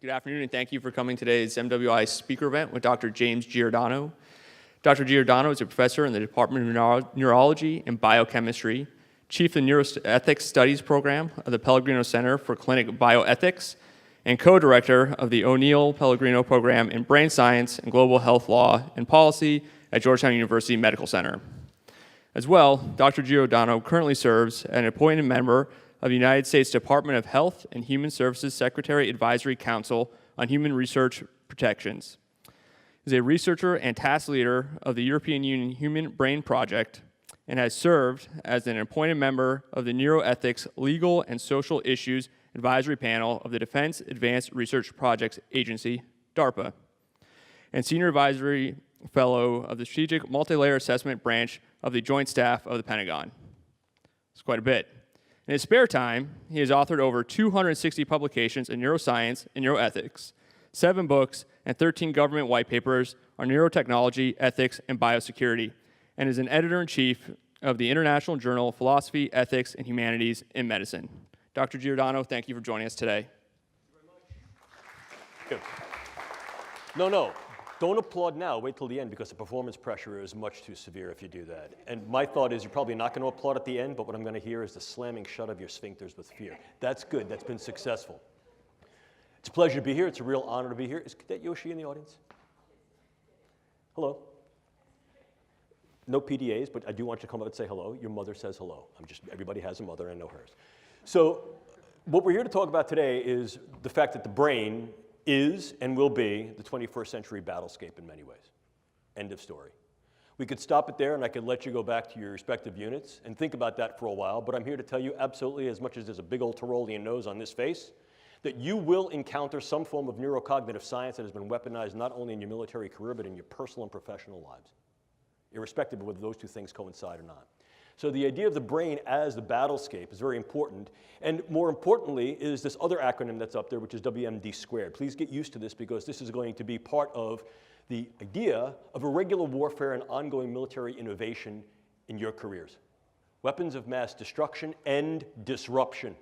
Good afternoon, and thank you for coming to today's MWI speaker event with Dr. James Giordano. Dr. Giordano is a professor in the Department of Neurology and Biochemistry, chief of the Neuroethics Studies Program of the Pellegrino Center for Clinical Bioethics, and co-director of the O'Neill Pellegrino Program in Brain Science and Global Health Law and Policy at Georgetown University Medical Center. As well, Dr. Giordano currently serves as an appointed member of the United States Department of Health and Human Services Secretary Advisory Council on Human Research Protections. He is a researcher and task leader of the European Union Human Brain Project and has served as an appointed member of the Neuroethics Legal and Social Issues Advisory Panel of the Defense Advanced Research Projects Agency, DARPA, and Senior Advisory Fellow of the Strategic Multi-Layer Assessment Branch of the Joint Staff of the Pentagon. It's quite a bit. In his spare time, he has authored over 260 publications in neuroscience and neuroethics, 7 books, and 13 government white papers on neurotechnology, ethics, and biosecurity, and is an editor-in-chief of the International Journal of Philosophy, Ethics, and Humanities in Medicine. Dr. Giordano, thank you for joining us today. Thank you very much. No. Don't applaud now, wait till the end, because the performance pressure is much too severe if you do that. And my thought is you're probably not going to applaud at the end, but what I'm going to hear is the slamming shut of your sphincters with fear. That's good, that's been successful. It's a pleasure to be here, it's a real honor to be here. Is Cadet Yoshi in the audience? Hello. No PDAs, but I do want you to come up and say hello. Your mother says hello. Everybody has a mother, I know hers. So what we're here to talk about today is the fact that the brain is and will be the 21st century battlescape in many ways. End of story. We could stop it there and I could let you go back to your respective units and think about that for a while, but I'm here to tell you absolutely, as much as there's a big old Tyrolean nose on this face, that you will encounter some form of neurocognitive science that has been weaponized not only in your military career, but in your personal and professional lives, irrespective of whether those two things coincide or not. So the idea of the brain as the battlescape is very important. And more importantly is this other acronym that's up there, which is WMD squared. Please get used to this because this is going to be part of the idea of irregular warfare and ongoing military innovation in your careers. Weapons of mass destruction and disruption.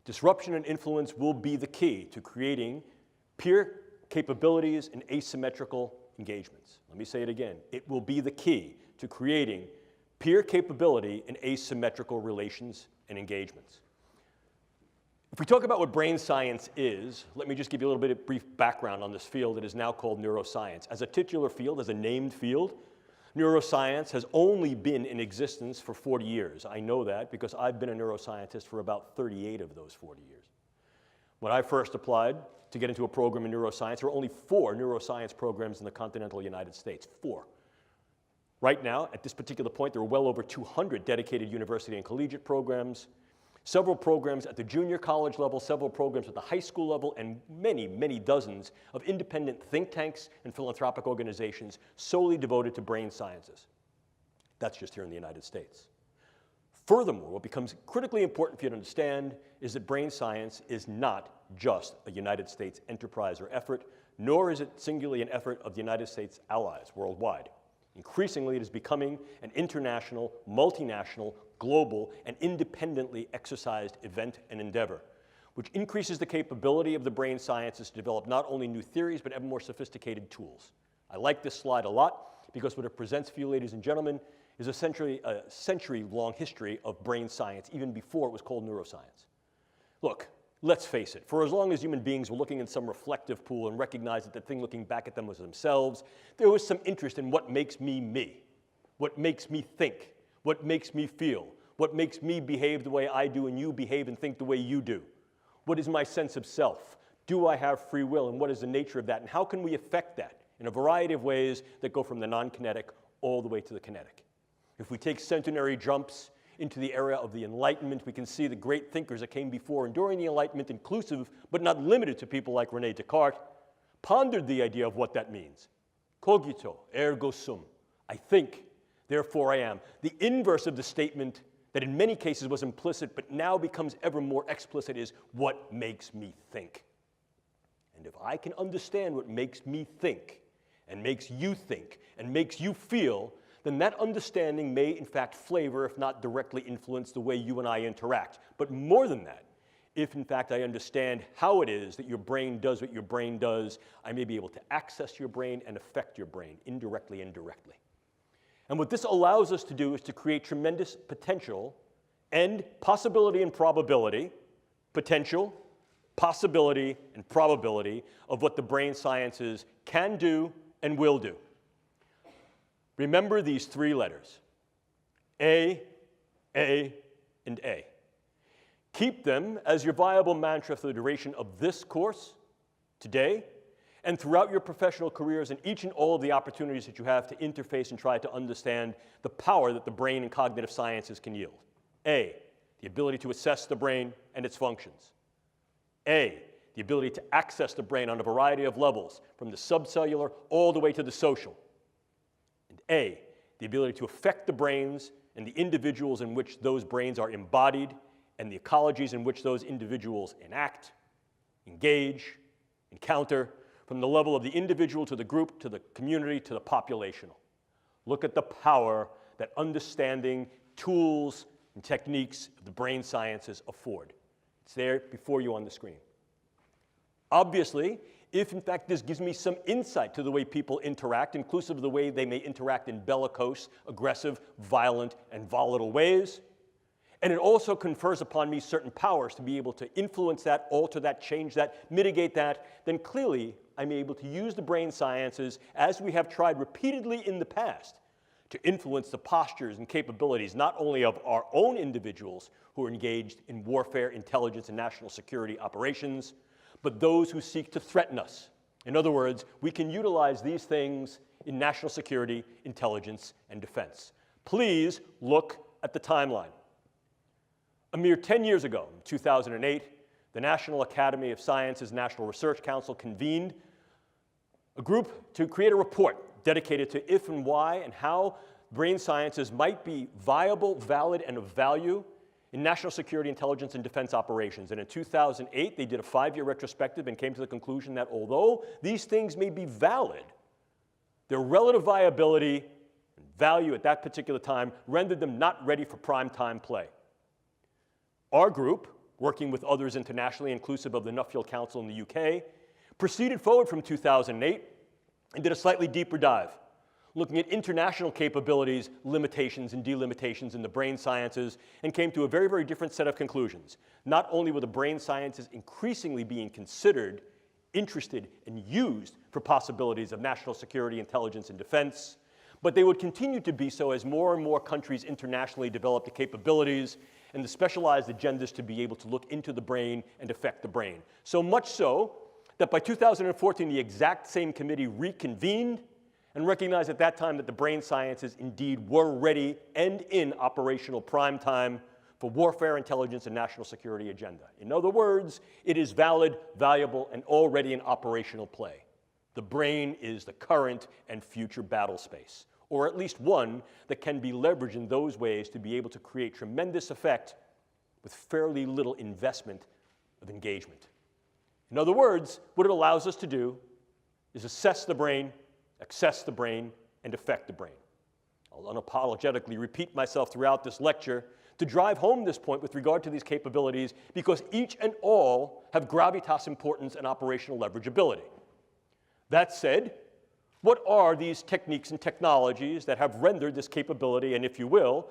Disruption and influence will be the key to creating peer capabilities and asymmetrical engagements. Let me say it again. It will be the key to creating peer capability in asymmetrical relations and engagements. If we talk about what brain science is, let me just give you a little bit of brief background on this field that is now called neuroscience. As a titular field, as a named field, neuroscience has only been in existence for 40 years. I know that because I've been a neuroscientist for about 38 of those 40 years. When I first applied to get into a program in neuroscience, there were only 4 neuroscience programs in the continental United States, 4. Right now, at this particular point, there are well over 200 dedicated university and collegiate programs, several programs at the junior college level, several programs at the high school level, and many, many dozens of independent think tanks and philanthropic organizations solely devoted to brain sciences. That's just here in the United States. Furthermore, what becomes critically important for you to understand is that brain science is not just a United States enterprise or effort, nor is it singularly an effort of the United States allies worldwide. Increasingly, it is becoming an international, multinational, global, and independently exercised event and endeavor, which increases the capability of the brain sciences to develop not only new theories, but ever more sophisticated tools. I like this slide a lot because what it presents for you, ladies and gentlemen, is essentially a century-long history of brain science, even before it was called neuroscience. Look, let's face it, for as long as human beings were looking in some reflective pool and recognized that the thing looking back at them was themselves, there was some interest in what makes me me, what makes me think, what makes me feel, what makes me behave the way I do and you behave and think the way you do. What is my sense of self? Do I have free will, and what is the nature of that? And how can we affect that in a variety of ways that go from the non-kinetic all the way to the kinetic? If we take centenary jumps into the era of the Enlightenment, we can see the great thinkers that came before and during the Enlightenment, inclusive but not limited to people like René Descartes, pondered the idea of what that means. Cogito, ergo sum. I think, therefore I am. The inverse of the statement that in many cases was implicit but now becomes ever more explicit is what makes me think. And if I can understand what makes me think and makes you think and makes you feel, then that understanding may in fact flavor, if not directly influence, the way you and I interact. But more than that, if in fact I understand how it is that your brain does what your brain does, I may be able to access your brain and affect your brain indirectly and directly. And what this allows us to do is to create tremendous potential and possibility and probability, potential, possibility, and probability of what the brain sciences can do and will do. Remember these three letters, A, and A. Keep them as your viable mantra for the duration of this course, today, and throughout your professional careers and each and all of the opportunities that you have to interface and try to understand the power that the brain and cognitive sciences can yield. A, the ability to assess the brain and its functions. A, the ability to access the brain on a variety of levels, from the subcellular all the way to the social. And A, the ability to affect the brains and the individuals in which those brains are embodied and the ecologies in which those individuals enact, engage, encounter, from the level of the individual to the group to the community to the populational. Look at the power that understanding tools and techniques of the brain sciences afford. It's there before you on the screen. Obviously, if in fact this gives me some insight to the way people interact, inclusive of the way they may interact in bellicose, aggressive, violent, and volatile ways, and it also confers upon me certain powers to be able to influence that, alter that, change that, mitigate that, then clearly I'm able to use the brain sciences, as we have tried repeatedly in the past, to influence the postures and capabilities not only of our own individuals who are engaged in warfare, intelligence, and national security operations, but those who seek to threaten us. In other words, we can utilize these things in national security, intelligence, and defense. Please look at the timeline. A mere 10 years ago, in 2008, the National Academy of Sciences National Research Council convened a group to create a report dedicated to if and why and how brain sciences might be viable, valid, and of value in national security, intelligence, and defense operations. And in 2008, they did a 5-year retrospective and came to the conclusion that although these things may be valid, their relative viability and value at that particular time rendered them not ready for prime time play. Our group, working with others internationally, inclusive of the Nuffield Council in the UK, proceeded forward from 2008 and did a slightly deeper dive, looking at international capabilities, limitations, and delimitations in the brain sciences, and came to a very, very different set of conclusions. Not only were the brain sciences increasingly being considered, interested, and used for possibilities of national security, intelligence, and defense, but they would continue to be so as more and more countries internationally developed the capabilities and the specialized agendas to be able to look into the brain and affect the brain. So much so that by 2014, the exact same committee reconvened and recognized at that time that the brain sciences indeed were ready and in operational prime time for warfare, intelligence, and national security agenda. In other words, it is valid, valuable, and already in operational play. The brain is the current and future battle space, or at least one that can be leveraged in those ways to be able to create tremendous effect with fairly little investment of engagement. In other words, what it allows us to do is assess the brain, access the brain, and affect the brain. I'll unapologetically repeat myself throughout this lecture to drive home this point with regard to these capabilities, because each and all have gravitas importance and operational leverageability. That said, what are these techniques and technologies that have rendered this capability and, if you will,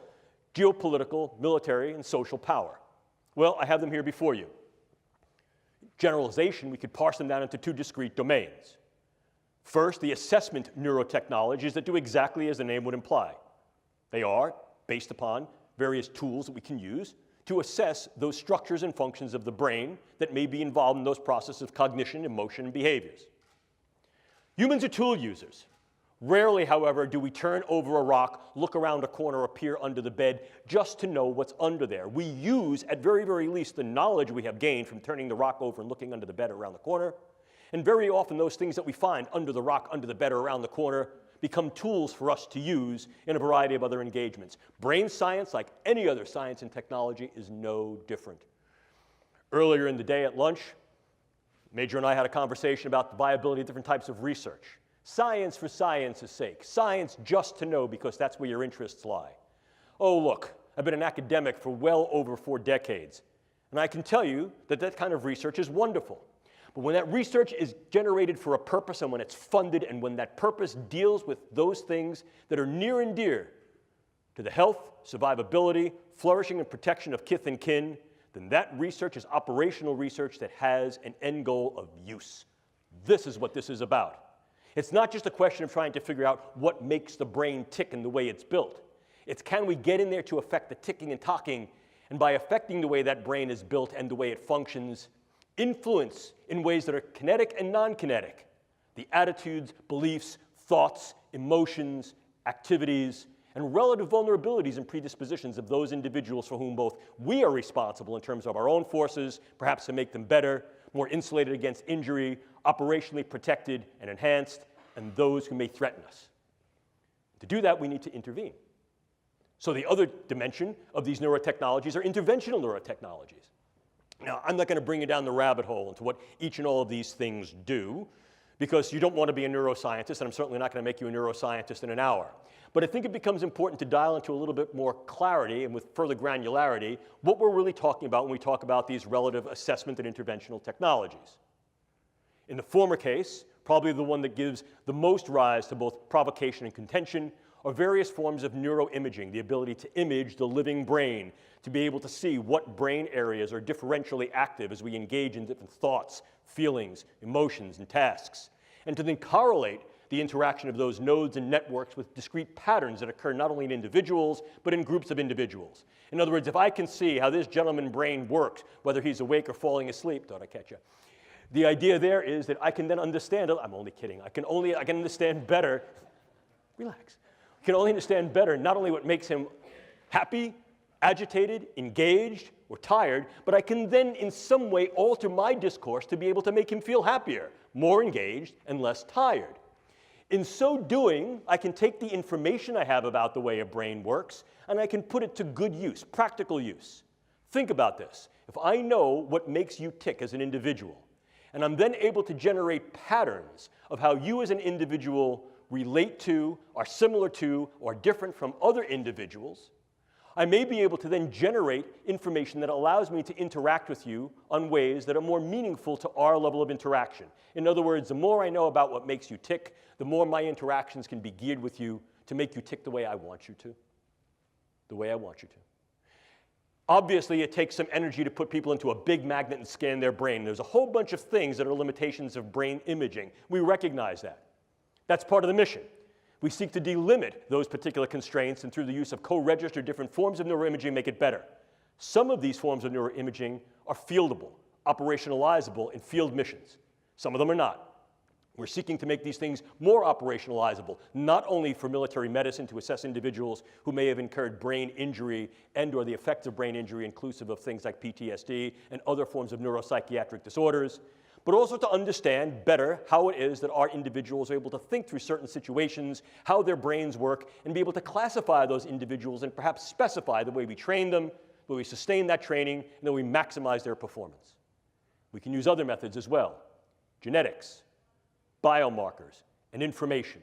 geopolitical, military, and social power? Well, I have them here before you. Generalization, we could parse them down into two discrete domains. First, the assessment neurotechnologies that do exactly as the name would imply. They are based upon various tools that we can use to assess those structures and functions of the brain that may be involved in those processes of cognition, emotion, and behaviors. Humans are tool users. Rarely, however, do we turn over a rock, look around a corner, or peer under the bed just to know what's under there. We use, at very, very least, the knowledge we have gained from turning the rock over and looking under the bed or around the corner. And very often, those things that we find under the rock, under the bed, or around the corner become tools for us to use in a variety of other engagements. Brain science, like any other science and technology, is no different. Earlier in the day at lunch, Major and I had a conversation about the viability of different types of research. Science for science's sake. Science just to know because that's where your interests lie. Oh, look, I've been an academic for well over 4 decades. And I can tell you that that kind of research is wonderful. But when that research is generated for a purpose and when it's funded and when that purpose deals with those things that are near and dear to the health, survivability, flourishing, and protection of kith and kin, then that research is operational research that has an end goal of use. This is what this is about. It's not just a question of trying to figure out what makes the brain tick in the way it's built. It's can we get in there to affect the ticking and talking, and by affecting the way that brain is built and the way it functions, influence in ways that are kinetic and non-kinetic, the attitudes, beliefs, thoughts, emotions, activities, and relative vulnerabilities and predispositions of those individuals for whom both we are responsible in terms of our own forces, perhaps to make them better, more insulated against injury, operationally protected and enhanced, and those who may threaten us. To do that, we need to intervene. So the other dimension of these neurotechnologies are interventional neurotechnologies. Now, I'm not going to bring you down the rabbit hole into what each and all of these things do, because you don't want to be a neuroscientist, and I'm certainly not going to make you a neuroscientist in an hour. But I think it becomes important to dial into a little bit more clarity and with further granularity what we're really talking about when we talk about these relative assessment and interventional technologies. In the former case, probably the one that gives the most rise to both provocation and contention, are various forms of neuroimaging, the ability to image the living brain, to be able to see what brain areas are differentially active as we engage in different thoughts, feelings, emotions, and tasks, and to then correlate the interaction of those nodes and networks with discrete patterns that occur not only in individuals, but in groups of individuals. In other words, if I can see how this gentleman's brain works, whether he's awake or falling asleep, thought I'd catch you. The idea there is that I can then understand, I'm only kidding, I can understand better, relax, I can only understand better not only what makes him happy, agitated, engaged, or tired, but I can then in some way alter my discourse to be able to make him feel happier, more engaged, and less tired. In so doing, I can take the information I have about the way a brain works, and I can put it to good use, practical use. Think about this. If I know what makes you tick as an individual, and I'm then able to generate patterns of how you as an individual relate to, are similar to, or different from other individuals, I may be able to then generate information that allows me to interact with you on ways that are more meaningful to our level of interaction. In other words, the more I know about what makes you tick, the more my interactions can be geared with you to make you tick the way I want you to. The way I want you to. Obviously, it takes some energy to put people into a big magnet and scan their brain. There's a whole bunch of things that are limitations of brain imaging. We recognize that. That's part of the mission. We seek to delimit those particular constraints and through the use of co-registered different forms of neuroimaging make it better. Some of these forms of neuroimaging are fieldable, operationalizable in field missions. Some of them are not. We're seeking to make these things more operationalizable, not only for military medicine to assess individuals who may have incurred brain injury and or the effects of brain injury inclusive of things like PTSD and other forms of neuropsychiatric disorders, but also to understand better how it is that our individuals are able to think through certain situations, how their brains work, and be able to classify those individuals and perhaps specify the way we train them, the way we sustain that training, and the way we maximize their performance. We can use other methods as well. Genetics, biomarkers, and information.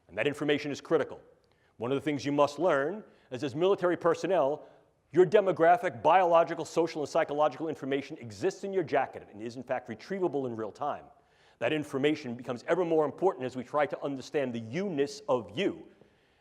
And that information is critical. One of the things you must learn is as military personnel, your demographic, biological, social, and psychological information exists in your jacket and is in fact retrievable in real time. That information becomes ever more important as we try to understand the you-ness of you.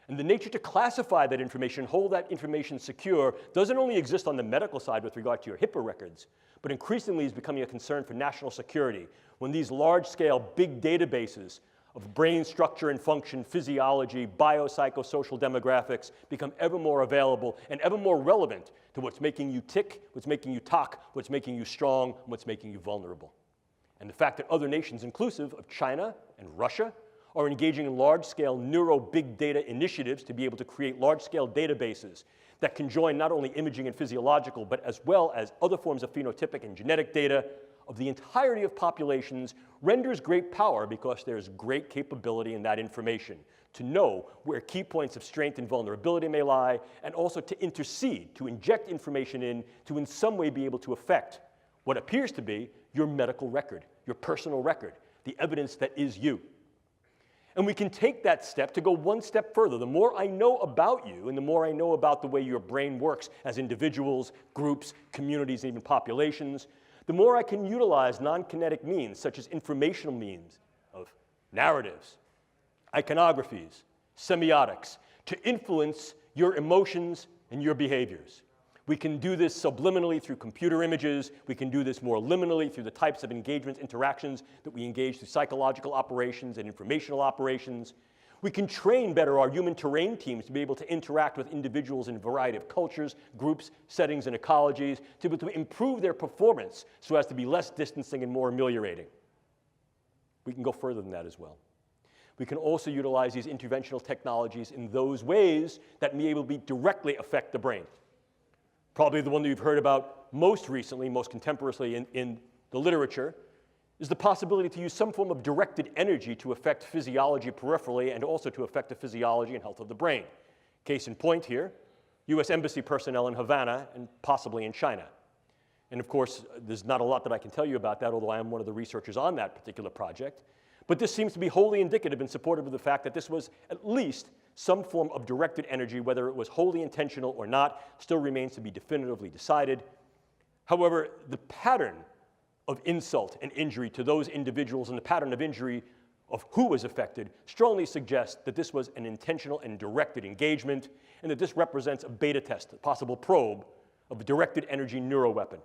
And the nature to classify that information, hold that information secure, doesn't only exist on the medical side with regard to your HIPAA records, but increasingly is becoming a concern for national security when these large-scale big databases of brain structure and function, physiology, biopsychosocial demographics become ever more available and ever more relevant to what's making you tick, what's making you talk, what's making you strong, and what's making you vulnerable. And the fact that other nations, inclusive of China and Russia, are engaging in large-scale neuro-big data initiatives to be able to create large-scale databases that can join not only imaging and physiological, but as well as other forms of phenotypic and genetic data of the entirety of populations renders great power because there's great capability in that information to know where key points of strength and vulnerability may lie, and also to intercede, to inject information in some way be able to affect what appears to be your medical record, your personal record, the evidence that is you. And we can take that step to go one step further. The more I know about you and the more I know about the way your brain works as individuals, groups, communities, and even populations, the more I can utilize non-kinetic means such as informational means of narratives, iconographies, semiotics to influence your emotions and your behaviors. We can do this subliminally through computer images. We can do this more liminally through the types of engagements, interactions that we engage through psychological operations and informational operations. We can train better our human terrain teams to be able to interact with individuals in a variety of cultures, groups, settings, and ecologies to be able to improve their performance so as to be less distancing and more ameliorating. We can go further than that as well. We can also utilize these interventional technologies in those ways that may able to directly affect the brain. Probably the one that you've heard about most recently, most contemporaneously in the literature, is the possibility to use some form of directed energy to affect physiology peripherally and also to affect the physiology and health of the brain. Case in point here, US Embassy personnel in Havana and possibly in China. And of course, there's not a lot that I can tell you about that, although I am one of the researchers on that particular project. But this seems to be wholly indicative and supportive of the fact that this was at least some form of directed energy, whether it was wholly intentional or not, still remains to be definitively decided. However, the pattern of insult and injury to those individuals and the pattern of injury of who was affected strongly suggests that this was an intentional and directed engagement, and that this represents a beta test, a possible probe of a directed energy neuroweapon.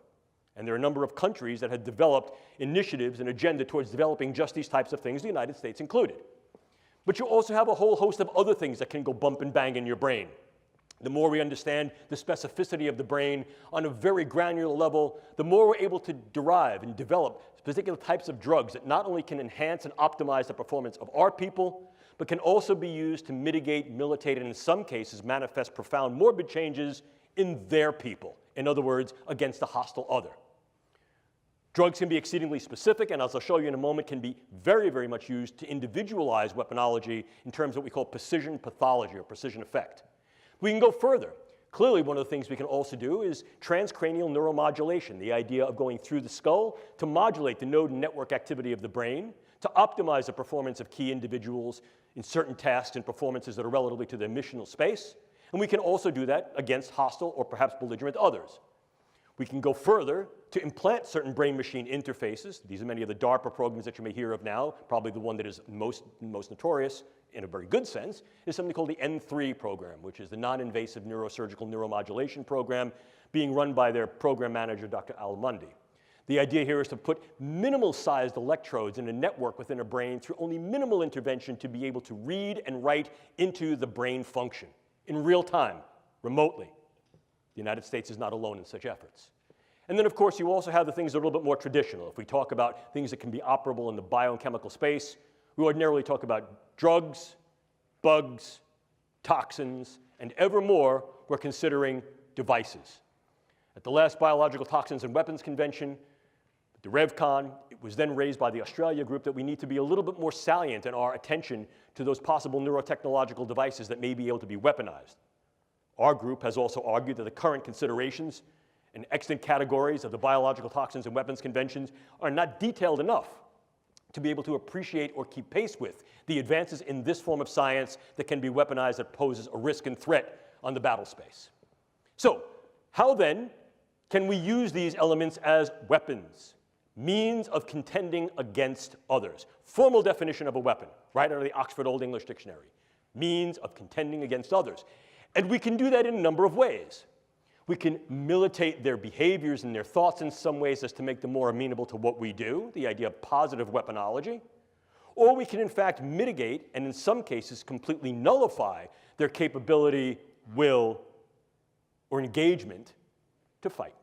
And there are a number of countries that have developed initiatives and agenda towards developing just these types of things, the United States included. But you also have a whole host of other things that can go bump and bang in your brain. The more we understand the specificity of the brain on a very granular level, the more we're able to derive and develop particular types of drugs that not only can enhance and optimize the performance of our people, but can also be used to mitigate, militate, and in some cases manifest profound morbid changes in their people. In other words, against a hostile other. Drugs can be exceedingly specific, and as I'll show you in a moment, can be very, very much used to individualize weaponology in terms of what we call precision pathology or precision effect. We can go further. Clearly, one of the things we can also do is transcranial neuromodulation, the idea of going through the skull to modulate the node and network activity of the brain, to optimize the performance of key individuals in certain tasks and performances that are relatively to their missional space. And we can also do that against hostile or perhaps belligerent others. We can go further to implant certain brain-machine interfaces. These are many of the DARPA programs that you may hear of now. Probably the one that is most notorious, in a very good sense, is something called the N3 program, which is the non-invasive neurosurgical neuromodulation program being run by their program manager, Dr. Al Mundi. The idea here is to put minimal-sized electrodes in a network within a brain through only minimal intervention to be able to read and write into the brain function in real time, remotely. The United States is not alone in such efforts. And then, of course, you also have the things that are a little bit more traditional. If we talk about things that can be operable in the biochemical space, we ordinarily talk about drugs, bugs, toxins, and ever more, we're considering devices. At the last Biological Toxins and Weapons Convention, the RevCon, it was then raised by the Australia group that we need to be a little bit more salient in our attention to those possible neurotechnological devices that may be able to be weaponized. Our group has also argued that the current considerations and extant categories of the Biological Toxins and Weapons Conventions are not detailed enough to be able to appreciate or keep pace with the advances in this form of science that can be weaponized that poses a risk and threat on the battle space. So, how then can we use these elements as weapons, means of contending against others? Formal definition of a weapon, right out of the Oxford Old English Dictionary. Means of contending against others. And we can do that in a number of ways. We can militate their behaviors and their thoughts in some ways as to make them more amenable to what we do, the idea of positive weaponology. Or we can, in fact, mitigate and in some cases completely nullify their capability, will, or engagement to fight.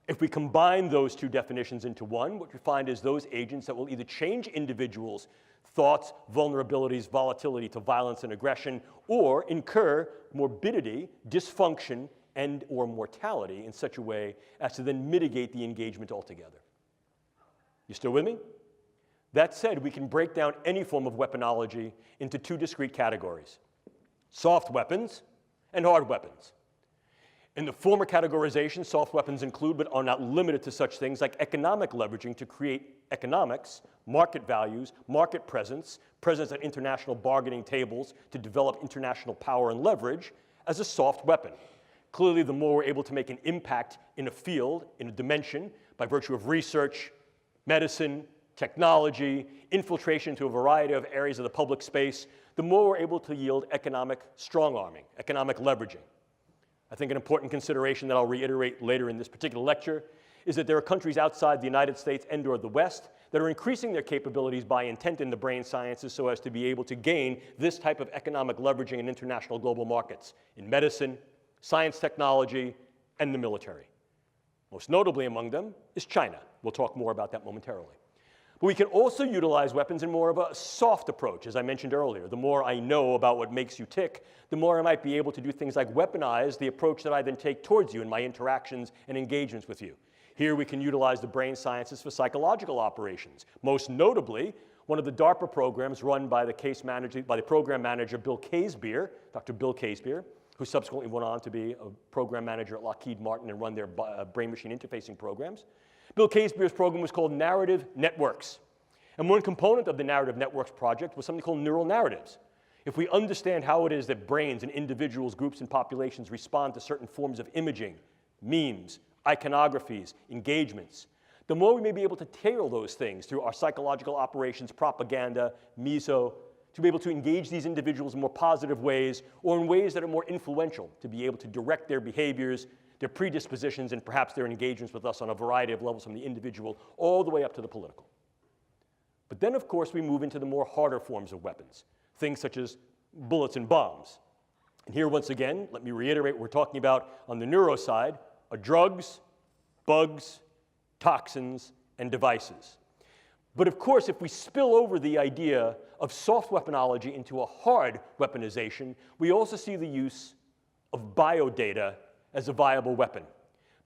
If we combine those two definitions into one, what we find is those agents that will either change individuals' thoughts, vulnerabilities, volatility to violence and aggression, or incur morbidity, dysfunction, and or mortality in such a way as to then mitigate the engagement altogether. You still with me? That said, we can break down any form of weaponology into two discrete categories: soft weapons and hard weapons. In the former categorization, soft weapons include but are not limited to such things like economic leveraging to create economics, market values, market presence, presence at international bargaining tables to develop international power and leverage as a soft weapon. Clearly, the more we're able to make an impact in a field, in a dimension, by virtue of research, medicine, technology, infiltration into a variety of areas of the public space, the more we're able to yield economic strong-arming, economic leveraging. I think an important consideration that I'll reiterate later in this particular lecture is that there are countries outside the United States and or the West that are increasing their capabilities by intent in the brain sciences so as to be able to gain this type of economic leveraging in international global markets, in medicine, science technology, and the military. Most notably among them is China. We'll talk more about that momentarily. But we can also utilize weapons in more of a soft approach, as I mentioned earlier. The more I know about what makes you tick, the more I might be able to do things like weaponize the approach that I then take towards you in my interactions and engagements with you. Here we can utilize the brain sciences for psychological operations. Most notably, one of the DARPA programs run by the program manager Bill Casebeer, Dr. Bill Casebeer, who subsequently went on to be a program manager at Lockheed Martin and run their brain-machine interfacing programs. Bill Casebeer's program was called Narrative Networks. And one component of the Narrative Networks project was something called neural narratives. If we understand how it is that brains and individuals, groups, and populations respond to certain forms of imaging, memes, iconographies, engagements, the more we may be able to tailor those things through our psychological operations, propaganda, meso, to be able to engage these individuals in more positive ways or in ways that are more influential, to be able to direct their behaviors, their predispositions, and perhaps their engagements with us on a variety of levels from the individual all the way up to the political. But then, of course, we move into the more harder forms of weapons, things such as bullets and bombs. And here, once again, let me reiterate what we're talking about on the neuro side are drugs, bugs, toxins, and devices. But of course, if we spill over the idea of soft weaponology into a hard weaponization, we also see the use of biodata as a viable weapon.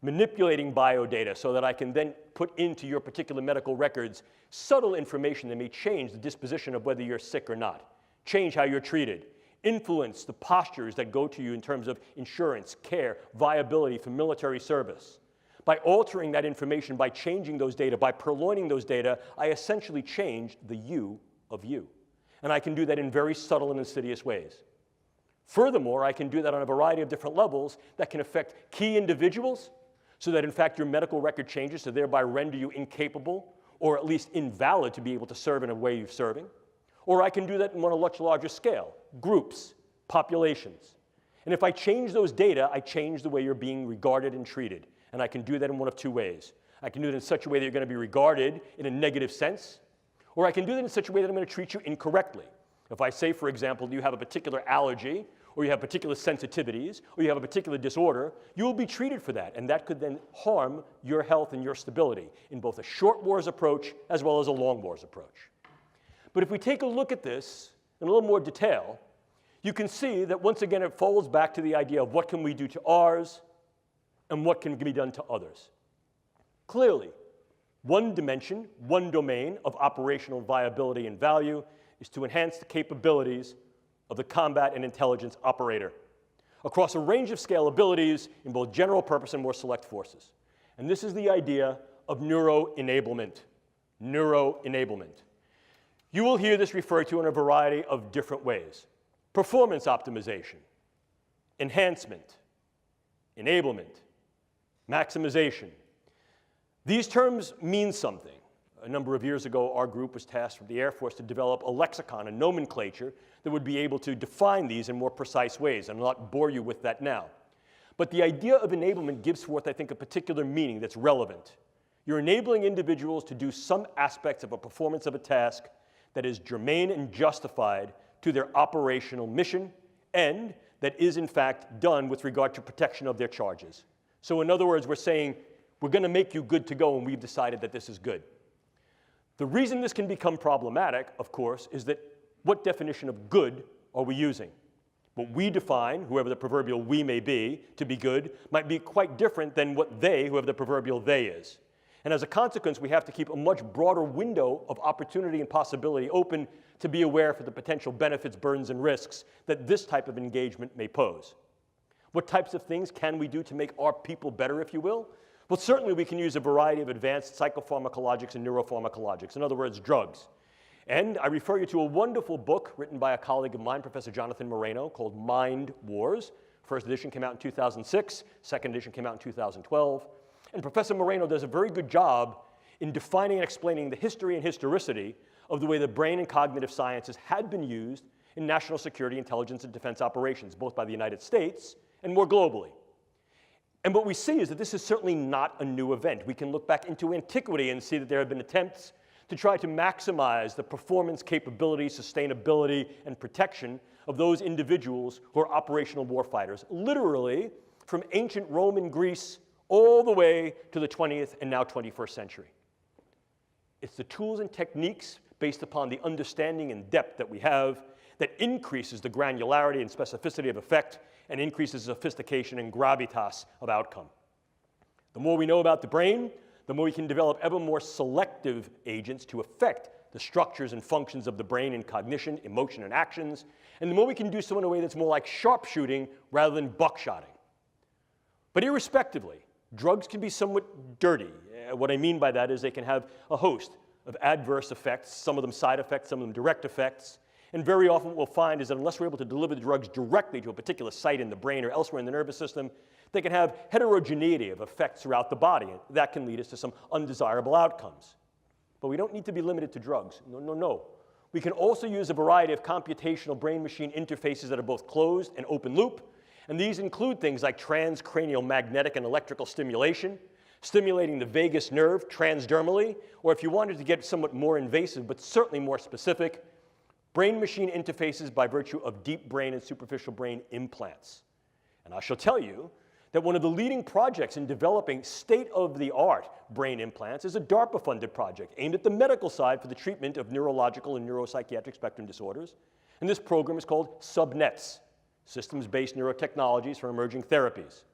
Manipulating biodata so that I can then put into your particular medical records subtle information that may change the disposition of whether you're sick or not, change how you're treated, influence the postures that go to you in terms of insurance, care, viability for military service. By altering that information, by changing those data, by purloining those data, I essentially change the you of you. And I can do that in very subtle and insidious ways. Furthermore, I can do that on a variety of different levels that can affect key individuals so that, in fact, your medical record changes to thereby render you incapable or at least invalid to be able to serve in a way you're serving. Or I can do that on a much larger scale, groups, populations. And if I change those data, I change the way you're being regarded and treated. And I can do that in one of two ways. I can do it in such a way that you're going to be regarded in a negative sense, or I can do that in such a way that I'm going to treat you incorrectly. If I say, for example, you have a particular allergy, or you have particular sensitivities, or you have a particular disorder, you will be treated for that, and that could then harm your health and your stability in both a short wars approach as well as a long wars approach. But if we take a look at this in a little more detail, you can see that once again it folds back to the idea of what can we do to ours and what can be done to others. Clearly, one dimension, one domain of operational viability and value is to enhance the capabilities of the combat and intelligence operator across a range of scalabilities in both general purpose and more select forces. And this is the idea of neuroenablement. Neuroenablement. You will hear this referred to in a variety of different ways. Performance optimization, enhancement, enablement, maximization. These terms mean something. A number of years ago, our group was tasked from the Air Force to develop a lexicon, a nomenclature, that would be able to define these in more precise ways. And I'll not bore you with that now. But the idea of enablement gives forth, I think, a particular meaning that's relevant. You're enabling individuals to do some aspects of a performance of a task that is germane and justified to their operational mission and that is, in fact, done with regard to protection of their charges. So in other words, we're saying, we're going to make you good to go, and we've decided that this is good. The reason this can become problematic, of course, is that what definition of good are we using? What we define, whoever the proverbial we may be, to be good, might be quite different than what they, whoever the proverbial they is. And as a consequence, we have to keep a much broader window of opportunity and possibility open to be aware for the potential benefits, burdens, and risks that this type of engagement may pose. What types of things can we do to make our people better, if you will? Well, certainly we can use a variety of advanced psychopharmacologics and neuropharmacologics, in other words, drugs. And I refer you to a wonderful book written by a colleague of mine, Professor Jonathan Moreno, called Mind Wars. First edition came out in 2006, second edition came out in 2012. And Professor Moreno does a very good job in defining and explaining the history and historicity of the way the brain and cognitive sciences had been used in national security, intelligence, and defense operations, both by the United States and more globally. And what we see is that this is certainly not a new event. We can look back into antiquity and see that there have been attempts to try to maximize the performance, capability, sustainability, and protection of those individuals who are operational warfighters, literally from ancient Rome and Greece all the way to the 20th and now 21st century. It's the tools and techniques based upon the understanding and depth that we have that increases the granularity and specificity of effect and increases sophistication and gravitas of outcome. The more we know about the brain, the more we can develop ever more selective agents to affect the structures and functions of the brain in cognition, emotion, and actions, and the more we can do so in a way that's more like sharpshooting rather than buckshotting. But irrespectively, drugs can be somewhat dirty. What I mean by that is they can have a host of adverse effects, some of them side effects, some of them direct effects. And very often what we'll find is that unless we're able to deliver the drugs directly to a particular site in the brain or elsewhere in the nervous system, they can have heterogeneity of effects throughout the body. And that can lead us to some undesirable outcomes. But we don't need to be limited to drugs. No, no, no. We can also use a variety of computational brain-machine interfaces that are both closed and open loop. And these include things like transcranial magnetic and electrical stimulation, stimulating the vagus nerve transdermally, or if you wanted to get somewhat more invasive but certainly more specific, brain-machine interfaces by virtue of deep brain and superficial brain implants. And I shall tell you that one of the leading projects in developing state-of-the-art brain implants is a DARPA-funded project aimed at the medical side for the treatment of neurological and neuropsychiatric spectrum disorders. And this program is called SubNets, Systems-Based Neurotechnologies for Emerging Therapies.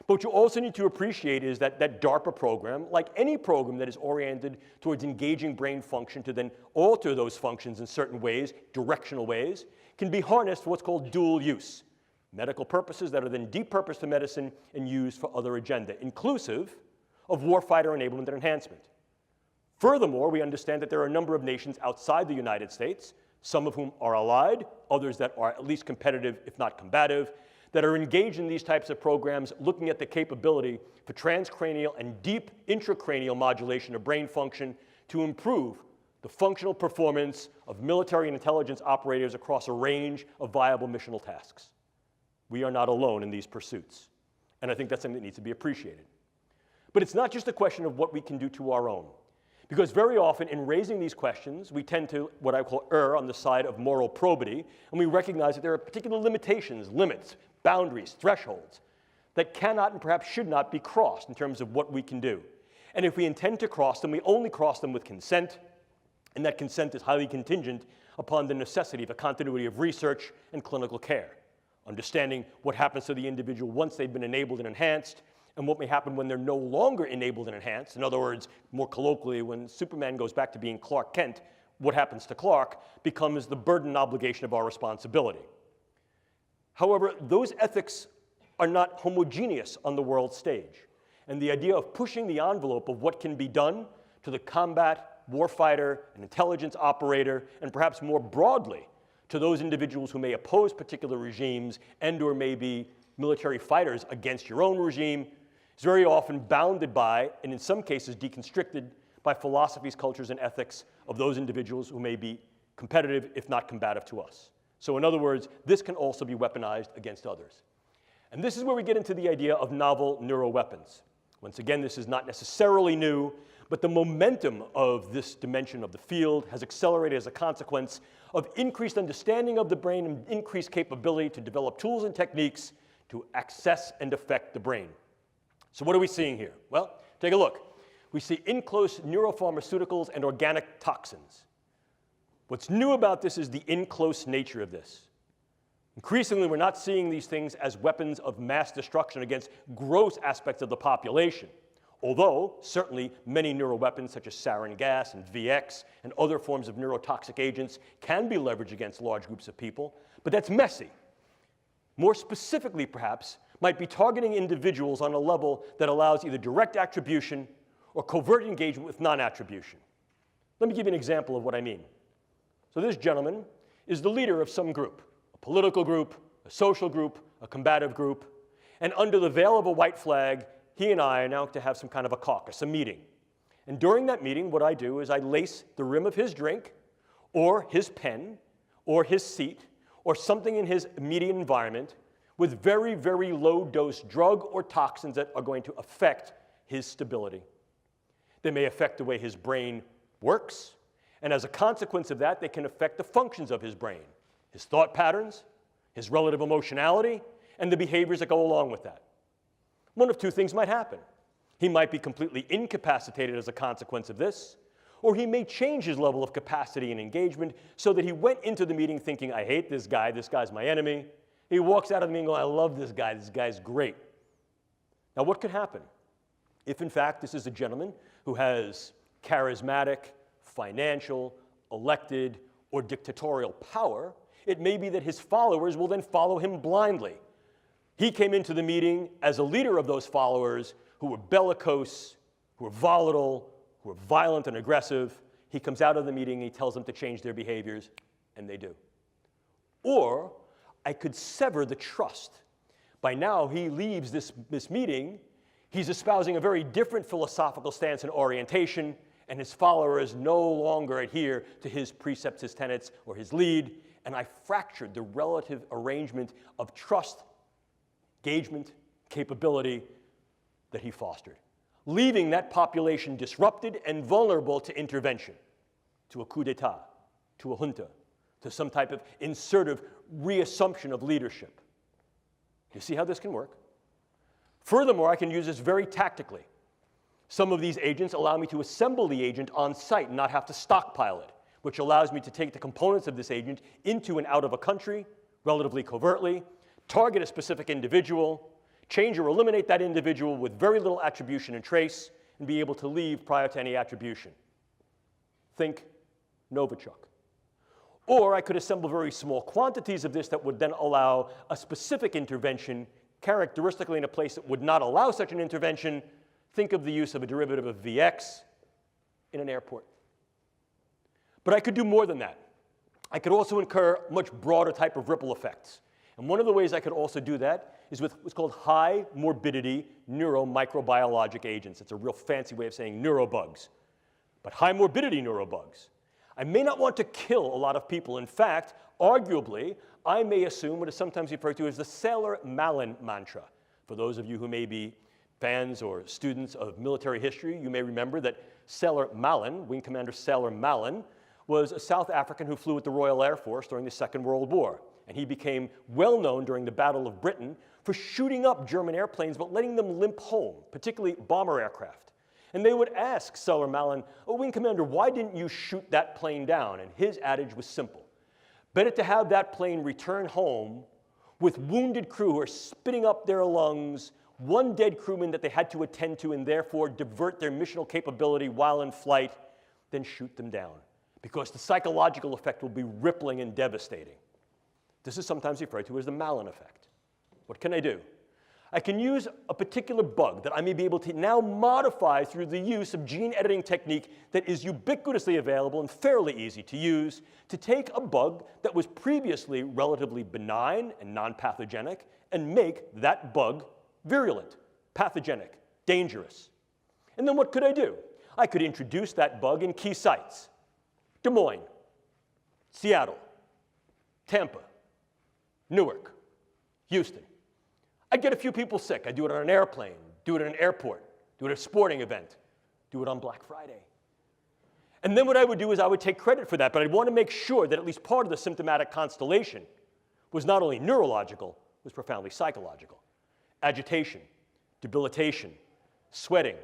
But what you also need to appreciate is that that DARPA program, like any program that is oriented towards engaging brain function to then alter those functions in certain ways, directional ways, can be harnessed for what's called dual use. Medical purposes that are then depurposed to medicine and used for other agenda, inclusive of warfighter enablement and enhancement. Furthermore, we understand that there are a number of nations outside the United States, some of whom are allied, others that are at least competitive, if not combative, that are engaged in these types of programs looking at the capability for transcranial and deep intracranial modulation of brain function to improve the functional performance of military and intelligence operators across a range of viable missional tasks. We are not alone in these pursuits, and I think that's something that needs to be appreciated. But it's not just a question of what we can do to our own, because very often in raising these questions, we tend to, what I call, err on the side of moral probity, and we recognize that there are particular limitations, limits, boundaries, thresholds that cannot and perhaps should not be crossed in terms of what we can do. And if we intend to cross them, we only cross them with consent, and that consent is highly contingent upon the necessity of a continuity of research and clinical care, understanding what happens to the individual once they've been enabled and enhanced, and what may happen when they're no longer enabled and enhanced. In other words, more colloquially, when Superman goes back to being Clark Kent, what happens to Clark becomes the burden and obligation of our responsibility. However, those ethics are not homogeneous on the world stage. And the idea of pushing the envelope of what can be done to the combat, warfighter, and intelligence operator, and perhaps more broadly to those individuals who may oppose particular regimes and or may be military fighters against your own regime, is very often bounded by, and in some cases deconstricted by philosophies, cultures, and ethics of those individuals who may be competitive, if not combative to us. So in other words, this can also be weaponized against others. And this is where we get into the idea of novel neuroweapons. Once again, this is not necessarily new, but the momentum of this dimension of the field has accelerated as a consequence of increased understanding of the brain and increased capability to develop tools and techniques to access and affect the brain. So what are we seeing here? Well, take a look. We see in-close neuropharmaceuticals and organic toxins. What's new about this is the in-close nature of this. Increasingly, we're not seeing these things as weapons of mass destruction against gross aspects of the population, although certainly many neuroweapons such as sarin gas and VX and other forms of neurotoxic agents can be leveraged against large groups of people, but that's messy. More specifically, perhaps, might be targeting individuals on a level that allows either direct attribution or covert engagement with non-attribution. Let me give you an example of what I mean. So this gentleman is the leader of some group, a political group, a social group, a combative group, and under the veil of a white flag, he and I are now to have some kind of a caucus, a meeting. And during that meeting, what I do is I lace the rim of his drink, or his pen, or his seat, or something in his immediate environment with very, very low-dose drug or toxins that are going to affect his stability. They may affect the way his brain works, and as a consequence of that, they can affect the functions of his brain, his thought patterns, his relative emotionality, and the behaviors that go along with that. One of two things might happen. He might be completely incapacitated as a consequence of this, or he may change his level of capacity and engagement so that he went into the meeting thinking, I hate this guy's my enemy. He walks out of the meeting going, I love this guy's great. Now what could happen? If in fact this is a gentleman who has charismatic, financial, elected, or dictatorial power, it may be that his followers will then follow him blindly. He came into the meeting as a leader of those followers who were bellicose, who were volatile, who were violent and aggressive. He comes out of the meeting and he tells them to change their behaviors, and they do. Or I could sever the trust. By now, he leaves this meeting, he's espousing a very different philosophical stance and orientation, and his followers no longer adhere to his precepts, his tenets, or his lead, and I fractured the relative arrangement of trust, engagement, capability that he fostered, leaving that population disrupted and vulnerable to intervention, to a coup d'etat, to a junta, to some type of insertive reassumption of leadership. You see how this can work? Furthermore, I can use this very tactically. Some of these agents allow me to assemble the agent on site and not have to stockpile it, which allows me to take the components of this agent into and out of a country relatively covertly, target a specific individual, change or eliminate that individual with very little attribution and trace, and be able to leave prior to any attribution. Think Novichok. Or I could assemble very small quantities of this that would then allow a specific intervention, characteristically in a place that would not allow such an intervention. Think of the use of a derivative of Vx in an airport. But I could do more than that. I could also incur much broader type of ripple effects. And one of the ways I could also do that is with what's called high morbidity neuromicrobiologic agents. It's a real fancy way of saying neurobugs. But high morbidity neurobugs. I may not want to kill a lot of people. In fact, arguably, I may assume what is sometimes referred to as the Sailor-Malin mantra. For those of you who may be fans or students of military history, you may remember that Sailor-Malin, Wing Commander Sailor-Malin, was a South African who flew with the Royal Air Force during the Second World War. And he became well known during the Battle of Britain for shooting up German airplanes but letting them limp home, particularly bomber aircraft. And they would ask Sailor-Malin, oh, Wing Commander, why didn't you shoot that plane down? And his adage was simple. Better to have that plane return home with wounded crew who are spitting up their lungs, one dead crewman that they had to attend to and therefore divert their missional capability while in flight, than shoot them down. Because the psychological effect will be rippling and devastating. This is sometimes referred to as the Malin effect. What can I do? I can use a particular bug that I may be able to now modify through the use of gene editing technique that is ubiquitously available and fairly easy to use to take a bug that was previously relatively benign and non-pathogenic and make that bug virulent, pathogenic, dangerous. And then what could I do? I could introduce that bug in key sites. Des Moines, Seattle, Tampa, Newark, Houston. I'd get a few people sick. I'd do it on an airplane, do it at an airport, do it at a sporting event, do it on Black Friday. And then what I would do is I would take credit for that, but I'd want to make sure that at least part of the symptomatic constellation was not only neurological, was profoundly psychological. Agitation, debilitation, sweating,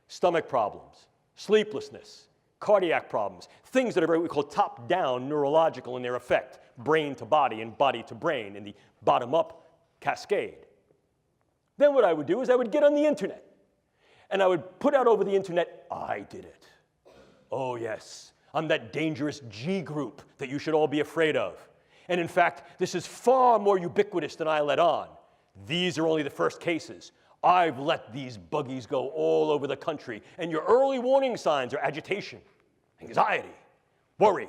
stomach problems, sleeplessness, cardiac problems, things that are what we call top-down neurological in their effect, brain to body and body to brain in the bottom-up cascade. Then what I would do is I would get on the internet, and I would put out over the internet, I did it. Oh yes, I'm that dangerous G group that you should all be afraid of. And in fact, this is far more ubiquitous than I let on. These are only the first cases. I've let these buggies go all over the country, and your early warning signs are agitation, anxiety, worry,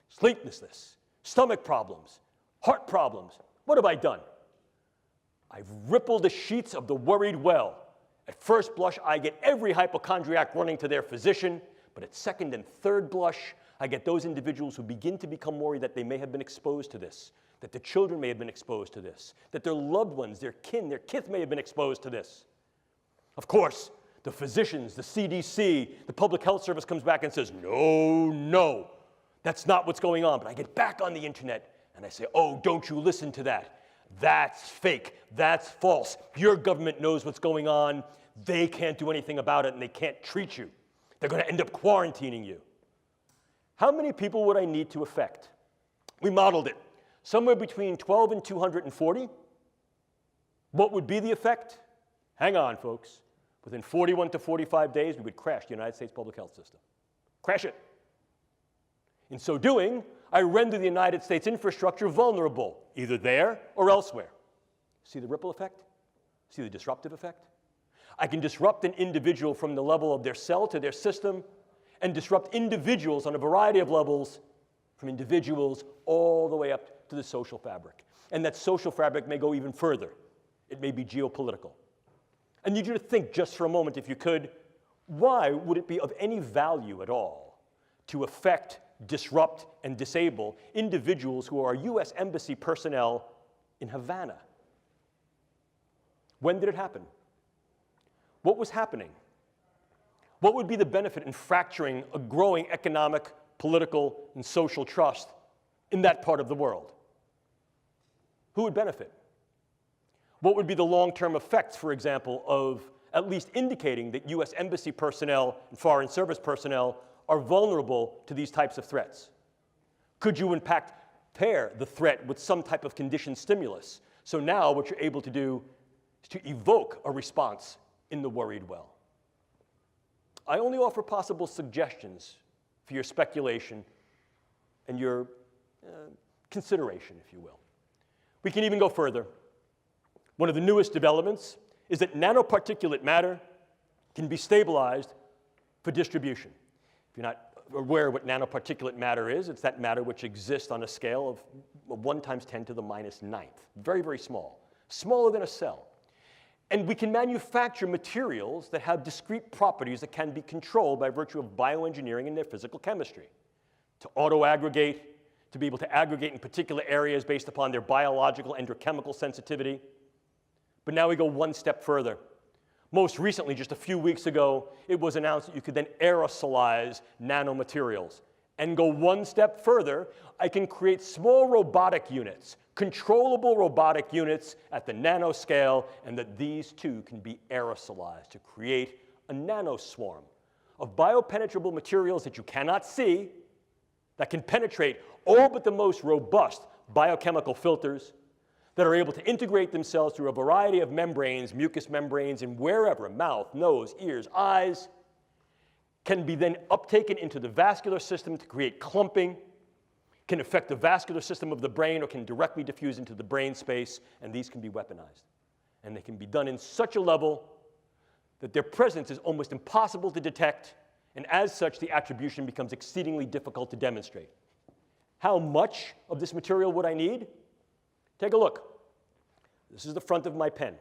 sleeplessness, stomach problems, heart problems. What have I done? I've rippled the sheets of the worried well. At first blush, I get every hypochondriac running to their physician, but at second and third blush, I get those individuals who begin to become worried that they may have been exposed to this, that their children may have been exposed to this, that their loved ones, their kin, their kith may have been exposed to this. Of course, the physicians, the CDC, the Public Health Service comes back and says, no, that's not what's going on. But I get back on the internet and I say, oh, don't you listen to that. That's fake. That's false. Your government knows what's going on. They can't do anything about it and they can't treat you. They're going to end up quarantining you. How many people would I need to affect? We modeled it. Somewhere between 12 and 240. What would be the effect? Hang on, folks. Within 41 to 45 days, we would crash the United States public health system. Crash it. In so doing, I render the United States infrastructure vulnerable, either there or elsewhere. See the ripple effect? See the disruptive effect? I can disrupt an individual from the level of their cell to their system, and disrupt individuals on a variety of levels, from individuals all the way up to the social fabric. And that social fabric may go even further. It may be geopolitical. I need you to think just for a moment, if you could, why would it be of any value at all to affect, disrupt, and disable individuals who are U.S. Embassy personnel in Havana? When did it happen? What was happening? What would be the benefit in fracturing a growing economic, political, and social trust in that part of the world? Who would benefit? What would be the long-term effects, for example, of at least indicating that U.S. Embassy personnel and Foreign Service personnel are vulnerable to these types of threats? Could you, in fact, pair the threat with some type of conditioned stimulus? So now what you're able to do is to evoke a response in the worried well. I only offer possible suggestions for your speculation and your consideration, if you will. We can even go further. One of the newest developments is that nanoparticulate matter can be stabilized for distribution. If you're not aware of what nanoparticulate matter is, it's that matter which exists on a scale of 1 × 10⁹. Very, very small. Smaller than a cell. And we can manufacture materials that have discrete properties that can be controlled by virtue of bioengineering and their physical chemistry. To auto-aggregate, to be able to aggregate in particular areas based upon their biological and or chemical sensitivity. But now we go one step further. Most recently, just a few weeks ago, it was announced that you could then aerosolize nanomaterials. And go one step further, I can create small robotic units, controllable robotic units at the nanoscale, and that these too can be aerosolized to create a nanoswarm of biopenetrable materials that you cannot see, that can penetrate all but the most robust biochemical filters, that are able to integrate themselves through a variety of membranes, mucous membranes, and wherever, mouth, nose, ears, eyes, can be then uptaken into the vascular system to create clumping, can affect the vascular system of the brain, or can directly diffuse into the brain space, and these can be weaponized. And they can be done in such a level that their presence is almost impossible to detect, and as such, the attribution becomes exceedingly difficult to demonstrate. How much of this material would I need? Take a look. This is the front of my pen.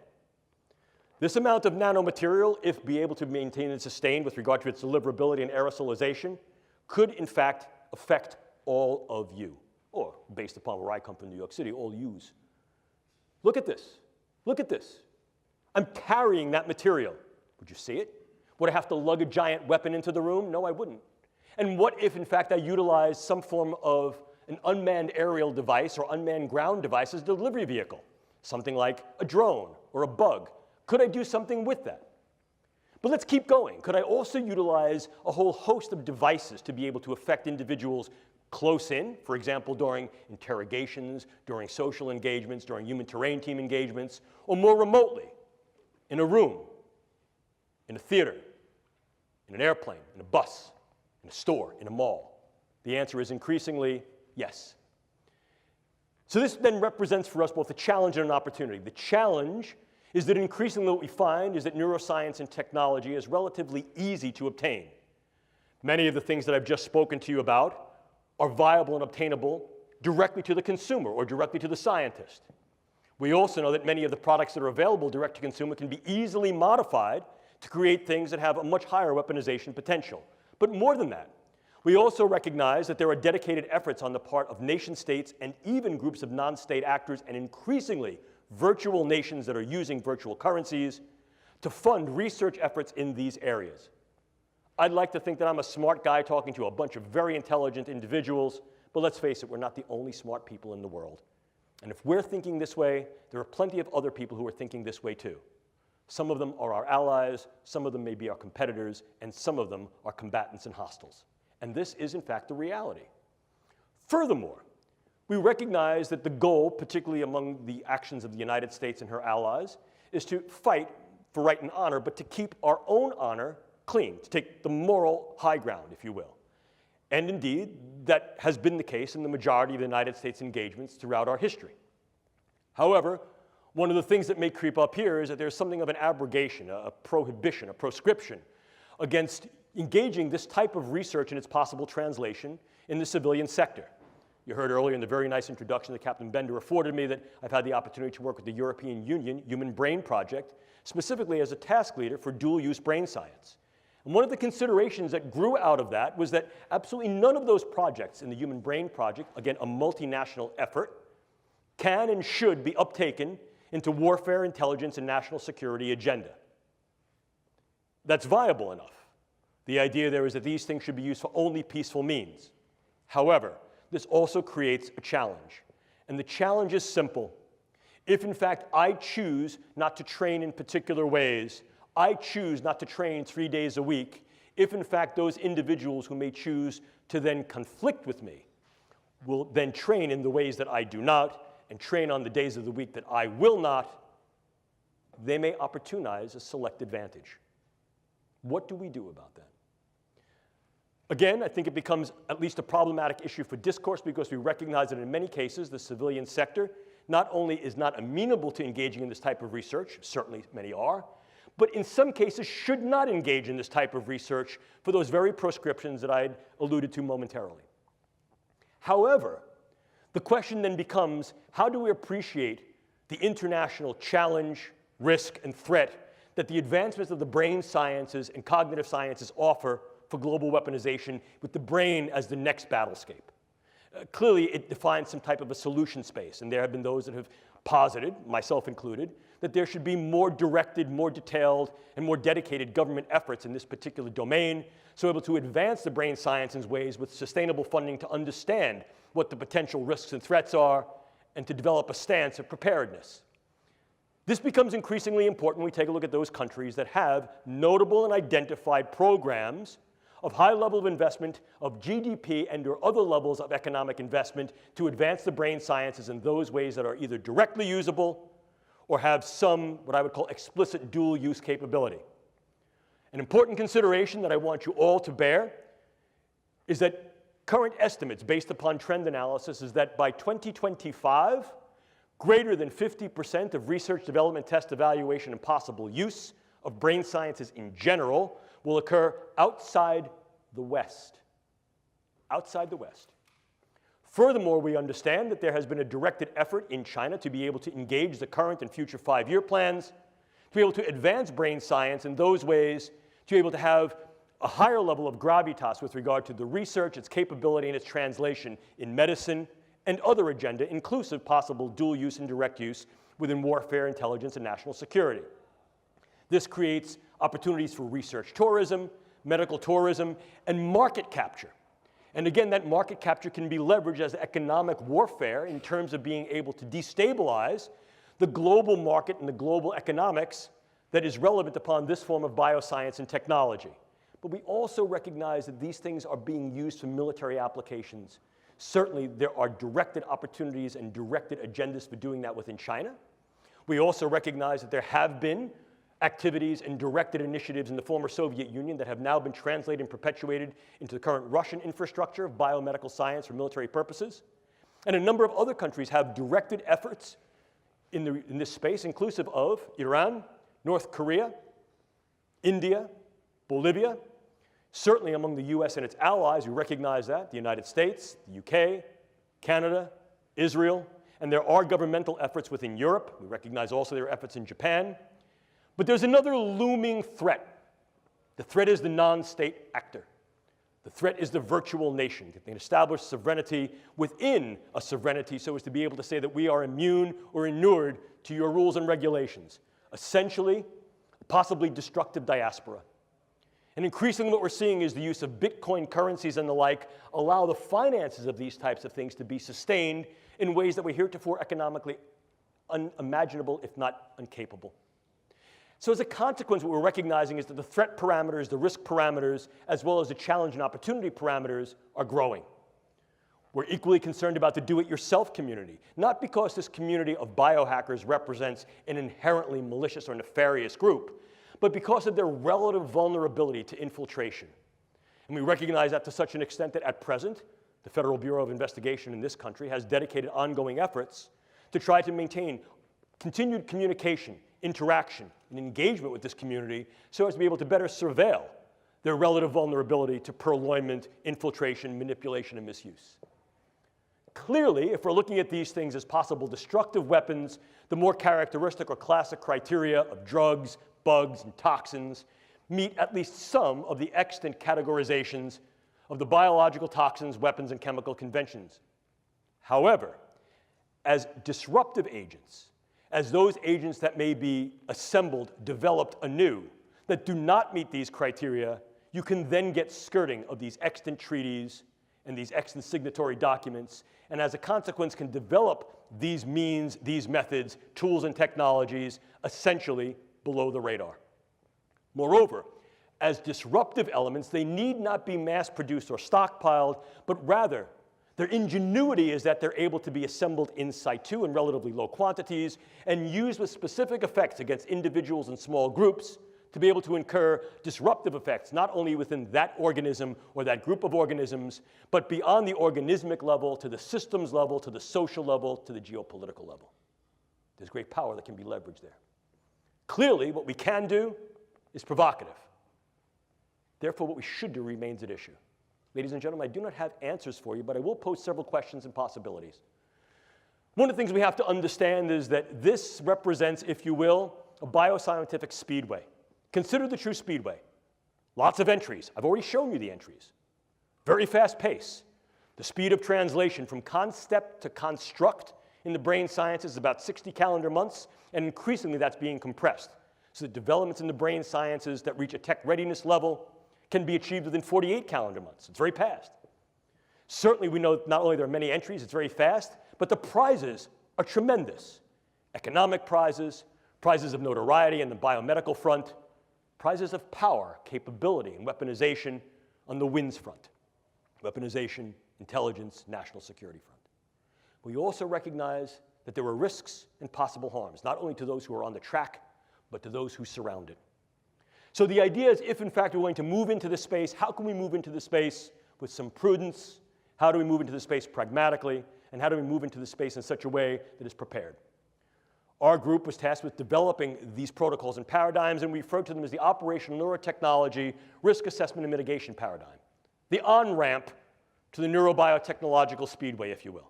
This amount of nanomaterial, if be able to maintain and sustain with regard to its deliverability and aerosolization, could in fact affect all of you, or based upon where I come from, New York City, all yous. Look at this. Look at this. I'm carrying that material. Would you see it? Would I have to lug a giant weapon into the room? No, I wouldn't. And what if, in fact, I utilize some form of an unmanned aerial device or unmanned ground device as a delivery vehicle? Something like a drone or a bug. Could I do something with that? But let's keep going. Could I also utilize a whole host of devices to be able to affect individuals close in, for example, during interrogations, during social engagements, during human terrain team engagements, or more remotely, in a room, in a theater, in an airplane, in a bus, in a store, in a mall? The answer is increasingly yes. So this then represents for us both a challenge and an opportunity. The challenge is that increasingly what we find is that neuroscience and technology is relatively easy to obtain. Many of the things that I've just spoken to you about are viable and obtainable directly to the consumer or directly to the scientist. We also know that many of the products that are available direct to consumer can be easily modified to create things that have a much higher weaponization potential. But more than that, we also recognize that there are dedicated efforts on the part of nation states and even groups of non-state actors and increasingly virtual nations that are using virtual currencies to fund research efforts in these areas. I'd like to think that I'm a smart guy talking to a bunch of very intelligent individuals, but let's face it, we're not the only smart people in the world. And if we're thinking this way, there are plenty of other people who are thinking this way too. Some of them are our allies, some of them may be our competitors, and some of them are combatants and hostiles. And this is, in fact, the reality. Furthermore, we recognize that the goal, particularly among the actions of the United States and her allies, is to fight for right and honor, but to keep our own honor clean, to take the moral high ground, if you will. And indeed, that has been the case in the majority of the United States engagements throughout our history. However, one of the things that may creep up here is that there's something of an abrogation, a prohibition, a proscription against engaging this type of research and its possible translation in the civilian sector. You heard earlier in the very nice introduction that Captain Bender afforded me that I've had the opportunity to work with the European Union Human Brain Project, specifically as a task leader for dual-use brain science. And one of the considerations that grew out of that was that absolutely none of those projects in the Human Brain Project, again, a multinational effort, can and should be uptaken into warfare, intelligence, and national security agenda. That's viable enough. The idea there is that these things should be used for only peaceful means. However, this also creates a challenge. And the challenge is simple. If, in fact, I choose not to train in particular ways, I choose not to train 3 days a week, if, in fact, those individuals who may choose to then conflict with me will then train in the ways that I do not and train on the days of the week that I will not, they may opportunize a select advantage. What do we do about that? Again, I think it becomes at least a problematic issue for discourse because we recognize that in many cases the civilian sector not only is not amenable to engaging in this type of research, certainly many are, but in some cases should not engage in this type of research for those very proscriptions that I had alluded to momentarily. However, the question then becomes, how do we appreciate the international challenge, risk, and threat that the advancements of the brain sciences and cognitive sciences offer for global weaponization with the brain as the next battlescape? Clearly, it defines some type of a solution space, and there have been those that have posited, myself included, that there should be more directed, more detailed, and more dedicated government efforts in this particular domain, so able to advance the brain science in ways with sustainable funding to understand what the potential risks and threats are, and to develop a stance of preparedness. This becomes increasingly important when we take a look at those countries that have notable and identified programs of high level of investment of GDP and or other levels of economic investment to advance the brain sciences in those ways that are either directly usable or have some, what I would call, explicit dual use capability. An important consideration that I want you all to bear is that current estimates based upon trend analysis is that by 2025, greater than 50% of research, development, test, evaluation, and possible use of brain sciences in general will occur outside the West. Outside the West. Furthermore, we understand that there has been a directed effort in China to be able to engage the current and future 5-year plans, to be able to advance brain science in those ways, to be able to have a higher level of gravitas with regard to the research, its capability, and its translation in medicine and other agenda, inclusive possible dual use and direct use within warfare, intelligence, and national security. This creates opportunities for research tourism, medical tourism, and market capture. And again, that market capture can be leveraged as economic warfare in terms of being able to destabilize the global market and the global economics that is relevant upon this form of bioscience and technology. But we also recognize that these things are being used for military applications. Certainly, there are directed opportunities and directed agendas for doing that within China. We also recognize that there have been activities and directed initiatives in the former Soviet Union that have now been translated and perpetuated into the current Russian infrastructure of biomedical science for military purposes. And a number of other countries have directed efforts in this space, inclusive of Iran, North Korea, India, Bolivia. Certainly among the US and its allies, we recognize that, the United States, the UK, Canada, Israel, and there are governmental efforts within Europe. We recognize also there are efforts in Japan. But there's another looming threat. The threat is the non-state actor. The threat is the virtual nation. They can establish sovereignty within a sovereignty so as to be able to say that we are immune or inured to your rules and regulations. Essentially, possibly destructive diaspora. And increasingly what we're seeing is the use of Bitcoin currencies and the like allow the finances of these types of things to be sustained in ways that were heretofore economically unimaginable, if not incapable. So as a consequence, what we're recognizing is that the threat parameters, the risk parameters, as well as the challenge and opportunity parameters are growing. We're equally concerned about the do-it-yourself community, not because this community of biohackers represents an inherently malicious or nefarious group, but because of their relative vulnerability to infiltration. And we recognize that to such an extent that at present, the Federal Bureau of Investigation in this country has dedicated ongoing efforts to try to maintain continued communication, interaction, and engagement with this community so as to be able to better surveil their relative vulnerability to purloinment, infiltration, manipulation, and misuse. Clearly, if we're looking at these things as possible destructive weapons, the more characteristic or classic criteria of drugs, bugs, and toxins meet at least some of the extant categorizations of the biological toxins, weapons, and chemical conventions. However, as disruptive agents, as those agents that may be assembled, developed anew, that do not meet these criteria, you can then get skirting of these extant treaties and these extant signatory documents, and as a consequence can develop these means, these methods, tools, and technologies essentially below the radar. Moreover, as disruptive elements, they need not be mass-produced or stockpiled, but rather their ingenuity is that they're able to be assembled in situ in relatively low quantities and used with specific effects against individuals and small groups to be able to incur disruptive effects, not only within that organism or that group of organisms, but beyond the organismic level, to the systems level, to the social level, to the geopolitical level. There's great power that can be leveraged there. Clearly, what we can do is provocative. Therefore, what we should do remains at issue. Ladies and gentlemen, I do not have answers for you, but I will pose several questions and possibilities. One of the things we have to understand is that this represents, if you will, a bioscientific speedway. Consider the true speedway. Lots of entries. I've already shown you the entries. Very fast pace. The speed of translation from concept to construct in the brain sciences is about 60 calendar months, and increasingly that's being compressed. So the developments in the brain sciences that reach a tech readiness level can be achieved within 48 calendar months. It's very fast. Certainly we know not only there are many entries, it's very fast, but the prizes are tremendous. Economic prizes, prizes of notoriety on the biomedical front, prizes of power, capability, and weaponization on the WINS front. Weaponization, intelligence, national security front. We also recognize that there are risks and possible harms, not only to those who are on the track, but to those who surround it. So the idea is, if in fact we're going to move into this space, how can we move into the space with some prudence? How do we move into the space pragmatically? And how do we move into the space in such a way that is prepared? Our group was tasked with developing these protocols and paradigms, and we refer to them as the operational neurotechnology risk assessment and mitigation paradigm. The on-ramp to the neurobiotechnological speedway, if you will.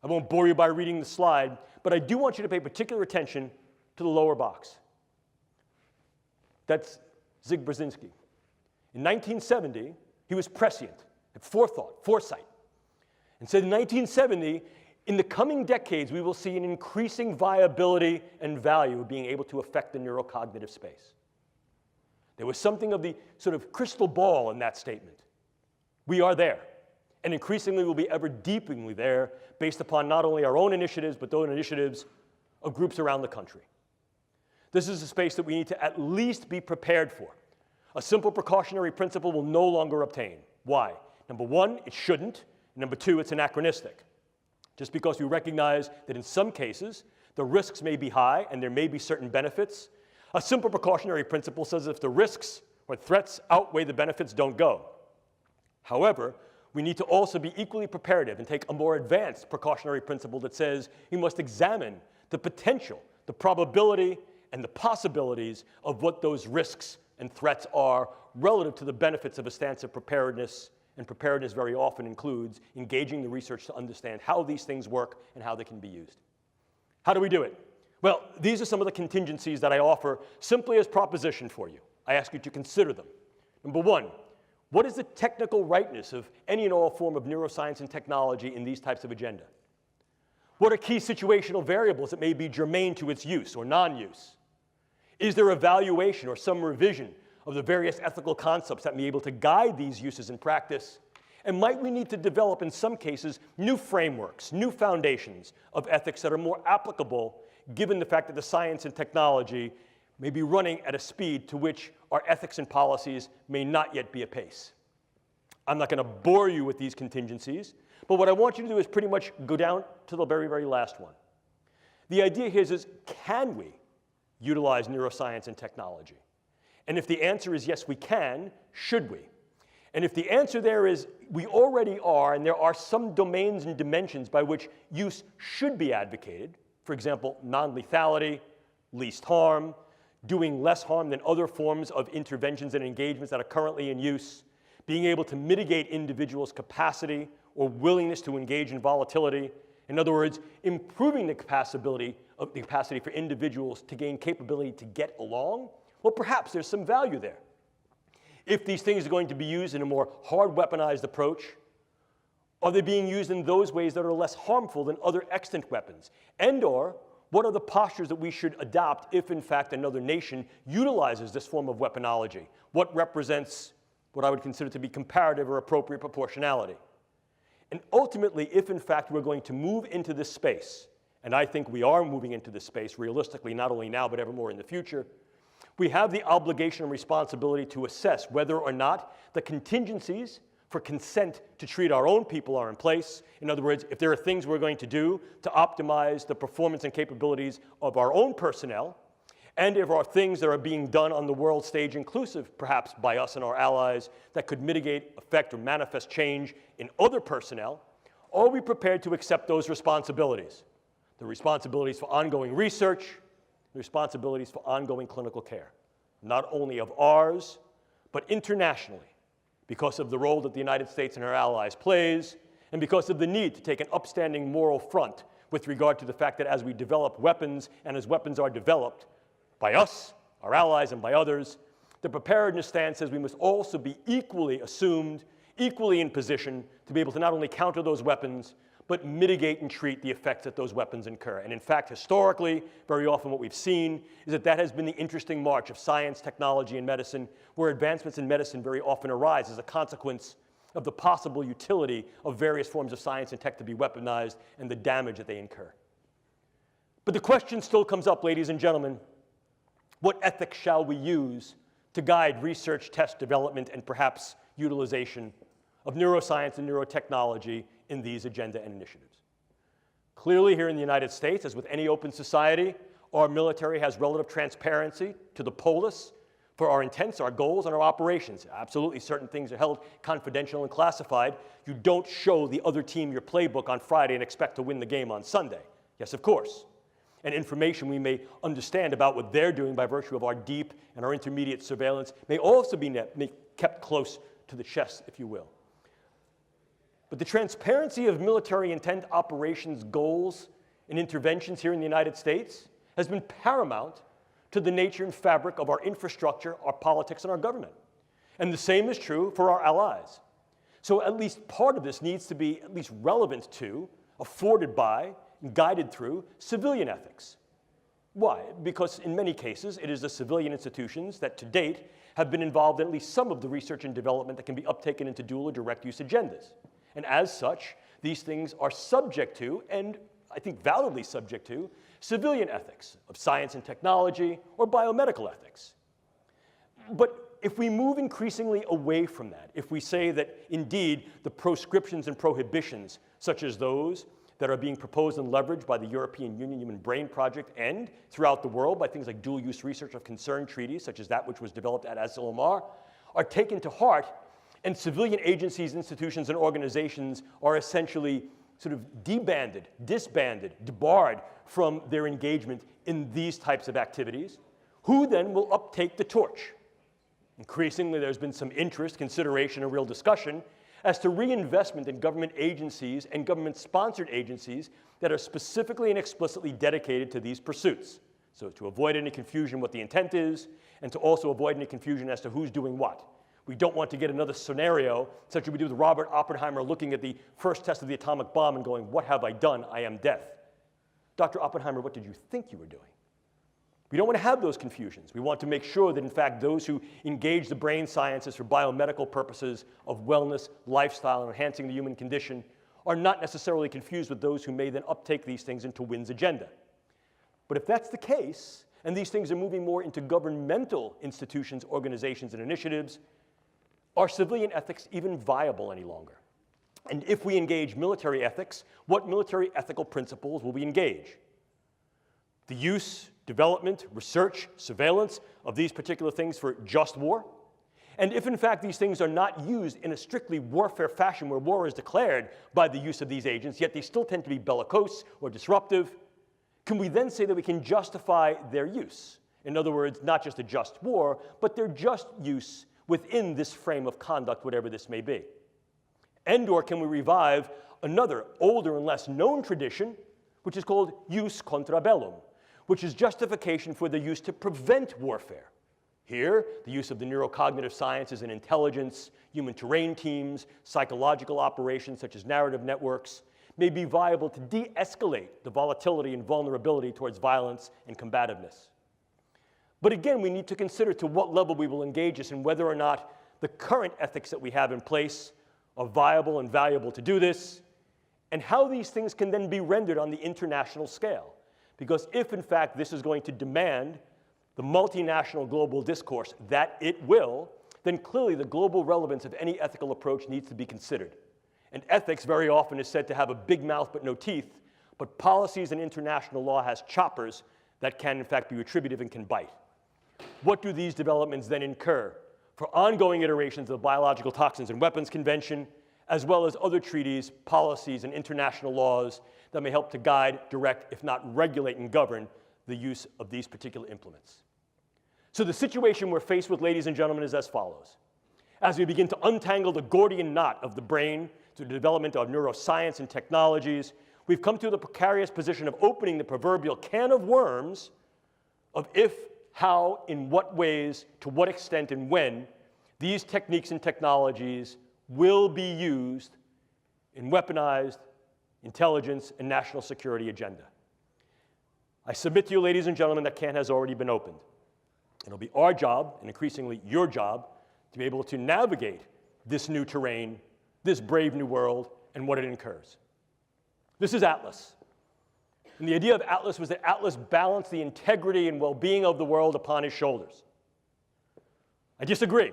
I won't bore you by reading the slide, but I do want you to pay particular attention to the lower box. That's Zig Brzezinski. In 1970, he was prescient, had foresight, and said in 1970, in the coming decades, we will see an increasing viability and value of being able to affect the neurocognitive space. There was something of the sort of crystal ball in that statement. We are there, and increasingly will be ever deepeningly there based upon not only our own initiatives, but those initiatives of groups around the country. This is a space that we need to at least be prepared for. A simple precautionary principle will no longer obtain. Why? Number one, it shouldn't. Number two, it's anachronistic. Just because we recognize that in some cases, the risks may be high and there may be certain benefits, a simple precautionary principle says if the risks or threats outweigh the benefits, don't go. However, we need to also be equally preparative and take a more advanced precautionary principle that says we must examine the potential, the probability, and the possibilities of what those risks and threats are relative to the benefits of a stance of preparedness. And preparedness very often includes engaging the research to understand how these things work and how they can be used. How do we do it? Well, these are some of the contingencies that I offer simply as proposition for you. I ask you to consider them. Number one, what is the technical rightness of any and all form of neuroscience and technology in these types of agenda? What are key situational variables that may be germane to its use or non-use? Is there evaluation or some revision of the various ethical concepts that may be able to guide these uses in practice? And might we need to develop, in some cases, new frameworks, new foundations of ethics that are more applicable, given the fact that the science and technology may be running at a speed to which our ethics and policies may not yet be apace? I'm not going to bore you with these contingencies, but what I want you to do is pretty much go down to the very, very last one. The idea here is can we utilize neuroscience and technology? And if the answer is yes, we can, should we? And if the answer there is we already are, and there are some domains and dimensions by which use should be advocated, for example, non-lethality, least harm, doing less harm than other forms of interventions and engagements that are currently in use, being able to mitigate individuals' capacity or willingness to engage in volatility. In other words, improving the capacity for individuals to gain capability to get along. Well, perhaps there's some value there. If these things are going to be used in a more hard weaponized approach, are they being used in those ways that are less harmful than other extant weapons? And/or what are the postures that we should adopt if, in fact, another nation utilizes this form of weaponology? What represents what I would consider to be comparative or appropriate proportionality? And ultimately, if, in fact, we're going to move into this space, and I think we are moving into this space realistically, not only now, but ever more in the future, we have the obligation and responsibility to assess whether or not the contingencies for consent to treat our own people are in place. In other words, if there are things we're going to do to optimize the performance and capabilities of our own personnel, and if there are things that are being done on the world stage, inclusive perhaps by us and our allies, that could mitigate, affect, or manifest change in other personnel, are we prepared to accept those responsibilities? The responsibilities for ongoing research, the responsibilities for ongoing clinical care, not only of ours, but internationally, because of the role that the United States and our allies plays, and because of the need to take an upstanding moral front with regard to the fact that as we develop weapons, and as weapons are developed by us, our allies, and by others, the preparedness stance says we must also be equally assumed, equally in position to be able to not only counter those weapons, but mitigate and treat the effects that those weapons incur. And in fact, historically, very often what we've seen is that that has been the interesting march of science, technology, and medicine, where advancements in medicine very often arise as a consequence of the possible utility of various forms of science and tech to be weaponized and the damage that they incur. But the question still comes up, ladies and gentlemen, what ethics shall we use to guide research, test, development, and perhaps utilization of neuroscience and neurotechnology in these agenda and initiatives? Clearly, here in the United States, as with any open society, our military has relative transparency to the polis for our intents, our goals, and our operations. Absolutely, certain things are held confidential and classified. You don't show the other team your playbook on Friday and expect to win the game on Sunday. Yes, of course. And information we may understand about what they're doing by virtue of our deep and our intermediate surveillance may also be kept close to the chest, if you will. But the transparency of military intent, operations, goals, and interventions here in the United States has been paramount to the nature and fabric of our infrastructure, our politics, and our government. And the same is true for our allies. So at least part of this needs to be at least relevant to, afforded by, and guided through civilian ethics. Why? Because in many cases, it is the civilian institutions that to date have been involved in at least some of the research and development that can be uptaken into dual or direct use agendas. And as such, these things are subject to, and I think validly subject to, civilian ethics of science and technology or biomedical ethics. But if we move increasingly away from that, if we say that indeed the proscriptions and prohibitions, such as those that are being proposed and leveraged by the European Union Human Brain Project and throughout the world by things like dual-use research of concern treaties, such as that which was developed at Asilomar, are taken to heart, And civilian agencies, institutions, and organizations are essentially sort of debanded, disbanded, debarred from their engagement in these types of activities. Who then will uptake the torch? Increasingly, there's been some interest, consideration, and real discussion as to reinvestment in government agencies and government-sponsored agencies that are specifically and explicitly dedicated to these pursuits. So to avoid any confusion what the intent is, and to also avoid any confusion as to who's doing what. We don't want to get another scenario, such as we do with Robert Oppenheimer looking at the first test of the atomic bomb and going, "What have I done? I am death." Dr. Oppenheimer, what did you think you were doing? We don't want to have those confusions. We want to make sure that, in fact, those who engage the brain sciences for biomedical purposes of wellness, lifestyle, and enhancing the human condition are not necessarily confused with those who may then uptake these things into WIN's agenda. But if that's the case, and these things are moving more into governmental institutions, organizations, and initiatives, are civilian ethics even viable any longer? And if we engage military ethics, what military ethical principles will we engage? The use, development, research, surveillance of these particular things for just war? And if, in fact, these things are not used in a strictly warfare fashion where war is declared by the use of these agents, yet they still tend to be bellicose or disruptive, can we then say that we can justify their use? In other words, not just a just war, but their just use within this frame of conduct, whatever this may be. And/or can we revive another older and less known tradition, which is called jus contra bellum, which is justification for the use to prevent warfare. Here, the use of the neurocognitive sciences and intelligence, human terrain teams, psychological operations such as narrative networks, may be viable to de-escalate the volatility and vulnerability towards violence and combativeness. But again, we need to consider to what level we will engage this and whether or not the current ethics that we have in place are viable and valuable to do this, and how these things can then be rendered on the international scale. Because if, in fact, this is going to demand the multinational global discourse that it will, then clearly the global relevance of any ethical approach needs to be considered. And ethics very often is said to have a big mouth but no teeth, but policies and international law has choppers that can, in fact, be retributive and can bite. What do these developments then incur for ongoing iterations of the Biological Toxins and Weapons Convention, as well as other treaties, policies, and international laws that may help to guide, direct, if not regulate and govern the use of these particular implements? So the situation we're faced with, ladies and gentlemen, is as follows. As we begin to untangle the Gordian knot of the brain through the development of neuroscience and technologies, we've come to the precarious position of opening the proverbial can of worms of if, how, in what ways, to what extent, and when these techniques and technologies will be used in weaponized intelligence and national security agenda. I submit to you, ladies and gentlemen, that can has already been opened. It'll be our job, and increasingly your job, to be able to navigate this new terrain, this brave new world, and what it incurs. This is Atlas. And the idea of Atlas was that Atlas balanced the integrity and well-being of the world upon his shoulders. I disagree.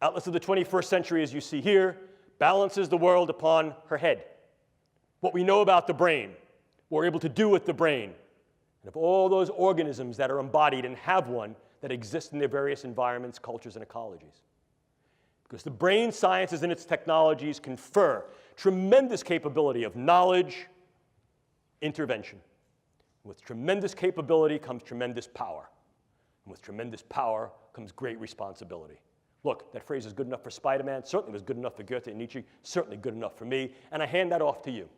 Atlas of the 21st century, as you see here, balances the world upon her head. What we know about the brain, what we're able to do with the brain, and of all those organisms that are embodied and have one that exist in their various environments, cultures, and ecologies. Because the brain sciences and its technologies confer tremendous capability of knowledge, intervention. With tremendous capability comes tremendous power. And with tremendous power comes great responsibility. Look, that phrase is good enough for Spider-Man, certainly was good enough for Goethe and Nietzsche, certainly good enough for me, and I hand that off to you.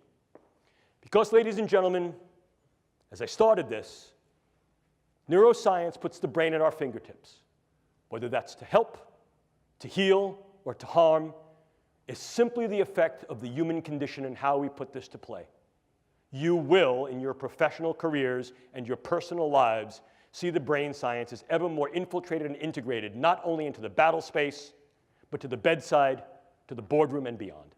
Because, ladies and gentlemen, as I started this, neuroscience puts the brain at our fingertips. Whether that's to help, to heal, or to harm, is simply the effect of the human condition and how we put this to play. You will, in your professional careers and your personal lives, see the brain sciences ever more infiltrated and integrated, not only into the battle space, but to the bedside, to the boardroom, and beyond.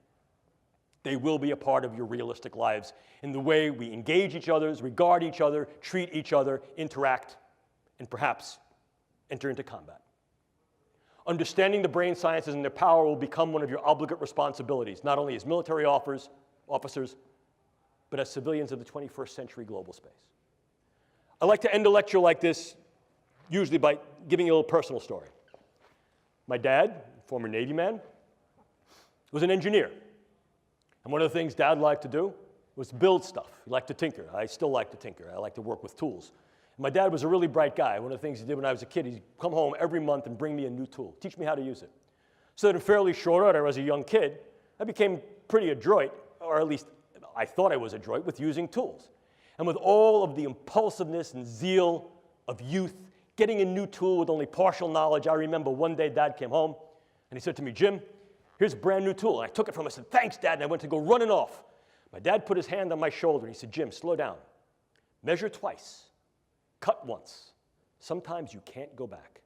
They will be a part of your realistic lives in the way we engage each other, regard each other, treat each other, interact, and perhaps enter into combat. Understanding the brain sciences and their power will become one of your obligate responsibilities, not only as military officers, but as civilians of the 21st century global space. I like to end a lecture like this usually by giving you a little personal story. My dad, former Navy man, was an engineer. And one of the things Dad liked to do was to build stuff. He liked to tinker. I still like to tinker. I like to work with tools. And my dad was a really bright guy. One of the things he did when I was a kid, he'd come home every month and bring me a new tool, teach me how to use it. So that in fairly short order, as a young kid, I became pretty adroit, or at least I thought I was adroit, with using tools. And with all of the impulsiveness and zeal of youth, getting a new tool with only partial knowledge, I remember one day Dad came home and he said to me, "Jim, here's a brand new tool." And I took it from him. I said, "Thanks, Dad," and I went to go running off. My dad put his hand on my shoulder and he said, "Jim, slow down. Measure twice. Cut once. Sometimes you can't go back."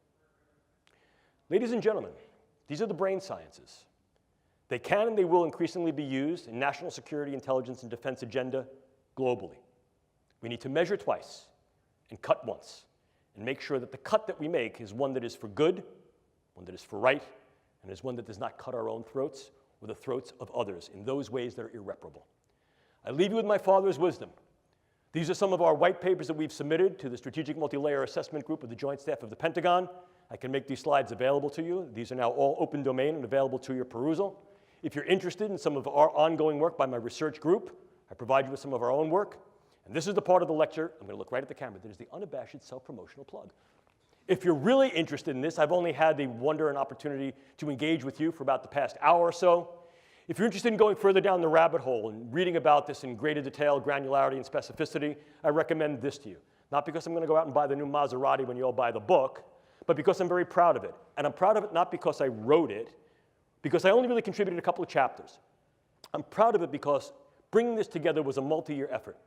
Ladies and gentlemen, these are the brain sciences. They can and they will increasingly be used in national security, intelligence, and defense agenda globally. We need to measure twice and cut once and make sure that the cut that we make is one that is for good, one that is for right, and is one that does not cut our own throats or the throats of others in those ways that are irreparable. I leave you with my father's wisdom. These are some of our white papers that we've submitted to the Strategic Multi-Layer Assessment Group of the Joint Staff of the Pentagon. I can make these slides available to you. These are now all open domain and available to your perusal. If you're interested in some of our ongoing work by my research group, I provide you with some of our own work. And this is the part of the lecture, I'm going to look right at the camera, that is the unabashed self-promotional plug. If you're really interested in this, I've only had the wonder and opportunity to engage with you for about the past hour or so. If you're interested in going further down the rabbit hole and reading about this in greater detail, granularity, and specificity, I recommend this to you. Not because I'm going to go out and buy the new Maserati when you all buy the book, but because I'm very proud of it. And I'm proud of it not because I wrote it, because I only really contributed a couple of chapters. I'm proud of it because bringing this together was a multi-year effort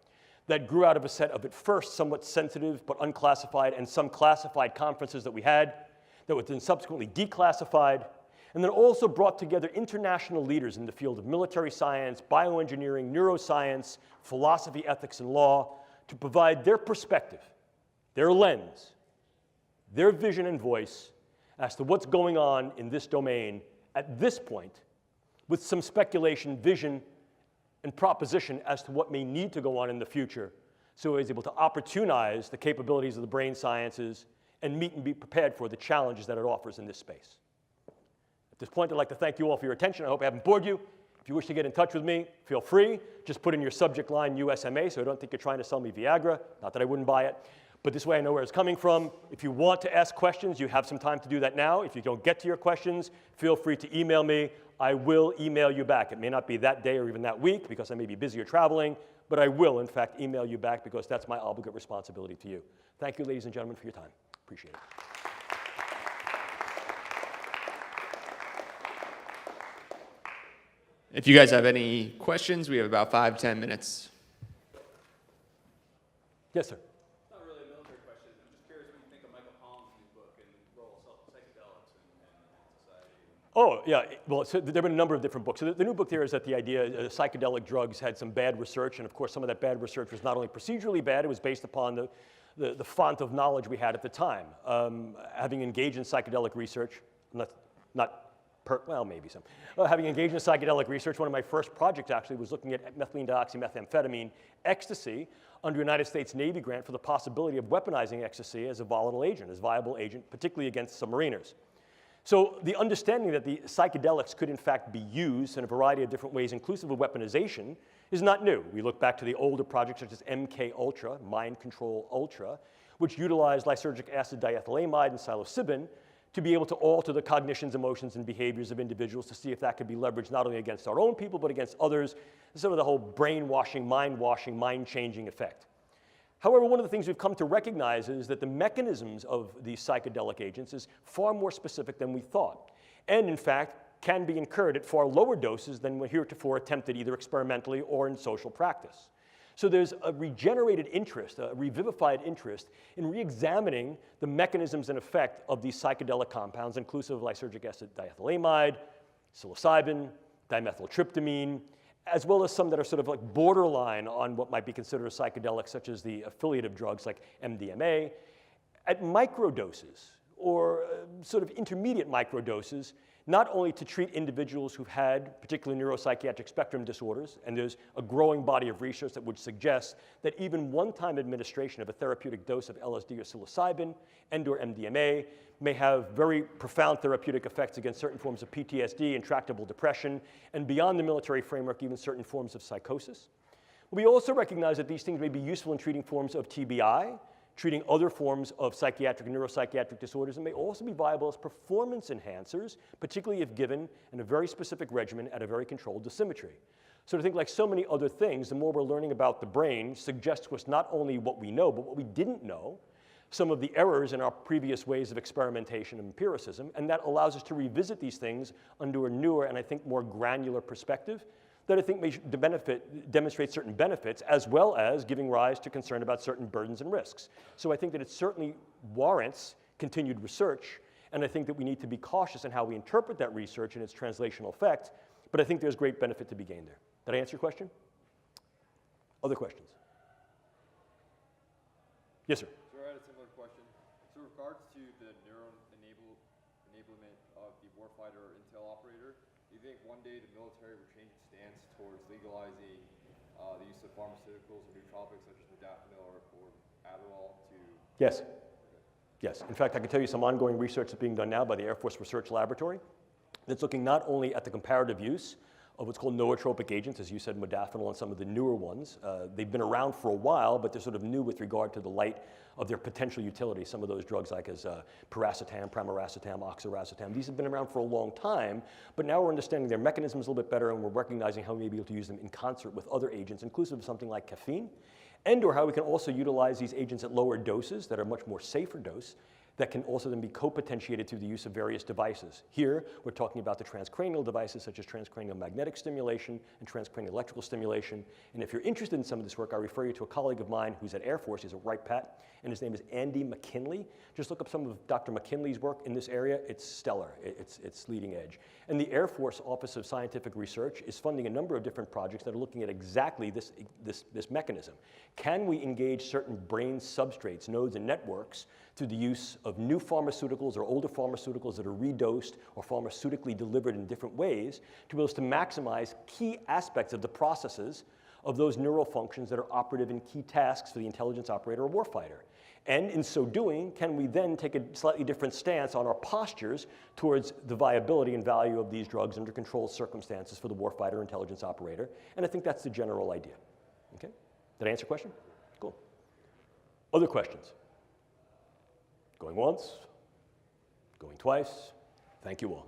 that grew out of a set of, at first, somewhat sensitive but unclassified and some classified conferences that we had that were then subsequently declassified, and then also brought together international leaders in the field of military science, bioengineering, neuroscience, philosophy, ethics, and law to provide their perspective, their lens, their vision and voice as to what's going on in this domain at this point, with some speculation, vision, and proposition as to what may need to go on in the future, so he's able to opportunize the capabilities of the brain sciences and meet and be prepared for the challenges that it offers in this space. At this point, I'd like to thank you all for your attention. I hope I haven't bored you. If you wish to get in touch with me, feel free. Just put in your subject line USMA, so I don't think you're trying to sell me Viagra. Not that I wouldn't buy it, but this way I know where it's coming from. If you want to ask questions, you have some time to do that now. If you don't get to your questions, feel free to email me. I will email you back. It may not be that day or even that week because I may be busy or traveling, but I will, in fact, email you back because that's my obligate responsibility to you. Thank you, ladies and gentlemen, for your time. Appreciate it. If you guys have any questions, we have about 5-10 minutes. Yes, sir. Not really a military question. I'm just curious what you think of Michael Pollan's new book and the role of psychedelics in society. Oh, yeah. Well, so there have been a number of different books. So the new book there is that the idea psychedelic drugs had some bad research, and of course some of that bad research was not only procedurally bad, it was based upon the font of knowledge we had at the time. Having engaged in psychedelic research, maybe some. Having engaged in psychedelic research, one of my first projects actually was looking at methylene dioxymethamphetamine ecstasy under United States Navy grant for the possibility of weaponizing ecstasy as a volatile agent, as a viable agent, particularly against submariners. So the understanding that the psychedelics could in fact be used in a variety of different ways, inclusive of weaponization, is not new. We look back to the older projects such as MK Ultra, Mind Control Ultra, which utilized lysergic acid diethylamide and psilocybin to be able to alter the cognitions, emotions, and behaviors of individuals to see if that could be leveraged not only against our own people, but against others, sort of the whole brainwashing, mind-changing effect. However, one of the things we've come to recognize is that the mechanisms of these psychedelic agents is far more specific than we thought, and in fact, can be incurred at far lower doses than were heretofore attempted either experimentally or in social practice. So there's a regenerated interest, a revivified interest in re-examining the mechanisms and effect of these psychedelic compounds, inclusive of lysergic acid diethylamide, psilocybin, dimethyltryptamine, as well as some that are sort of like borderline on what might be considered a psychedelic, such as the affiliative drugs like MDMA, at microdoses or sort of intermediate microdoses, not only to treat individuals who've had particular neuropsychiatric spectrum disorders, and there's a growing body of research that would suggest that even one-time administration of a therapeutic dose of LSD or psilocybin and/or MDMA may have very profound therapeutic effects against certain forms of PTSD, intractable depression, and beyond the military framework, even certain forms of psychosis. We also recognize that these things may be useful in treating forms of TBI, treating other forms of psychiatric and neuropsychiatric disorders, and may also be viable as performance enhancers, particularly if given in a very specific regimen at a very controlled dosimetry. So to think like so many other things, the more we're learning about the brain suggests to us not only what we know, but what we didn't know, some of the errors in our previous ways of experimentation and empiricism, and that allows us to revisit these things under a newer and I think more granular perspective that I think may demonstrate certain benefits, as well as giving rise to concern about certain burdens and risks. So I think that it certainly warrants continued research, and I think that we need to be cautious in how we interpret that research and its translational effect, but I think there's great benefit to be gained there. Did I answer your question? Other questions? Yes, sir. So I had a similar question. So in regards to the enablement of the warfighter or intel operator, do you think one day the military will change its stance towards legalizing the use of pharmaceuticals or nootropics such as modafinil or Adderall to... Yes. Yes. In fact, I can tell you some ongoing research that's being done now by the Air Force Research Laboratory that's looking not only at the comparative use of what's called nootropic agents, as you said, modafinil and some of the newer ones. They've been around for a while, but they're sort of new with regard to the light of their potential utility. Some of those drugs like as piracetam, pramiracetam, oxiracetam, these have been around for a long time, but now we're understanding their mechanisms a little bit better, and we're recognizing how we may be able to use them in concert with other agents, inclusive of something like caffeine, and or how we can also utilize these agents at lower doses that are much more safer dose, that can also then be co-potentiated through the use of various devices. Here, we're talking about the transcranial devices such as transcranial magnetic stimulation and transcranial electrical stimulation. And if you're interested in some of this work, I refer you to a colleague of mine who's at Air Force. He's a Wright Pat, and his name is Andy McKinley. Just look up some of Dr. McKinley's work in this area. It's stellar. It's leading edge. And the Air Force Office of Scientific Research is funding a number of different projects that are looking at exactly this mechanism. Can we engage certain brain substrates, nodes, and networks through the use of new pharmaceuticals or older pharmaceuticals that are redosed or pharmaceutically delivered in different ways to be able to maximize key aspects of the processes of those neural functions that are operative in key tasks for the intelligence operator or warfighter. And in so doing, can we then take a slightly different stance on our postures towards the viability and value of these drugs under controlled circumstances for the warfighter or intelligence operator? And I think that's the general idea. Okay? Did I answer your question? Cool. Other questions? Going once, going twice. Thank you all.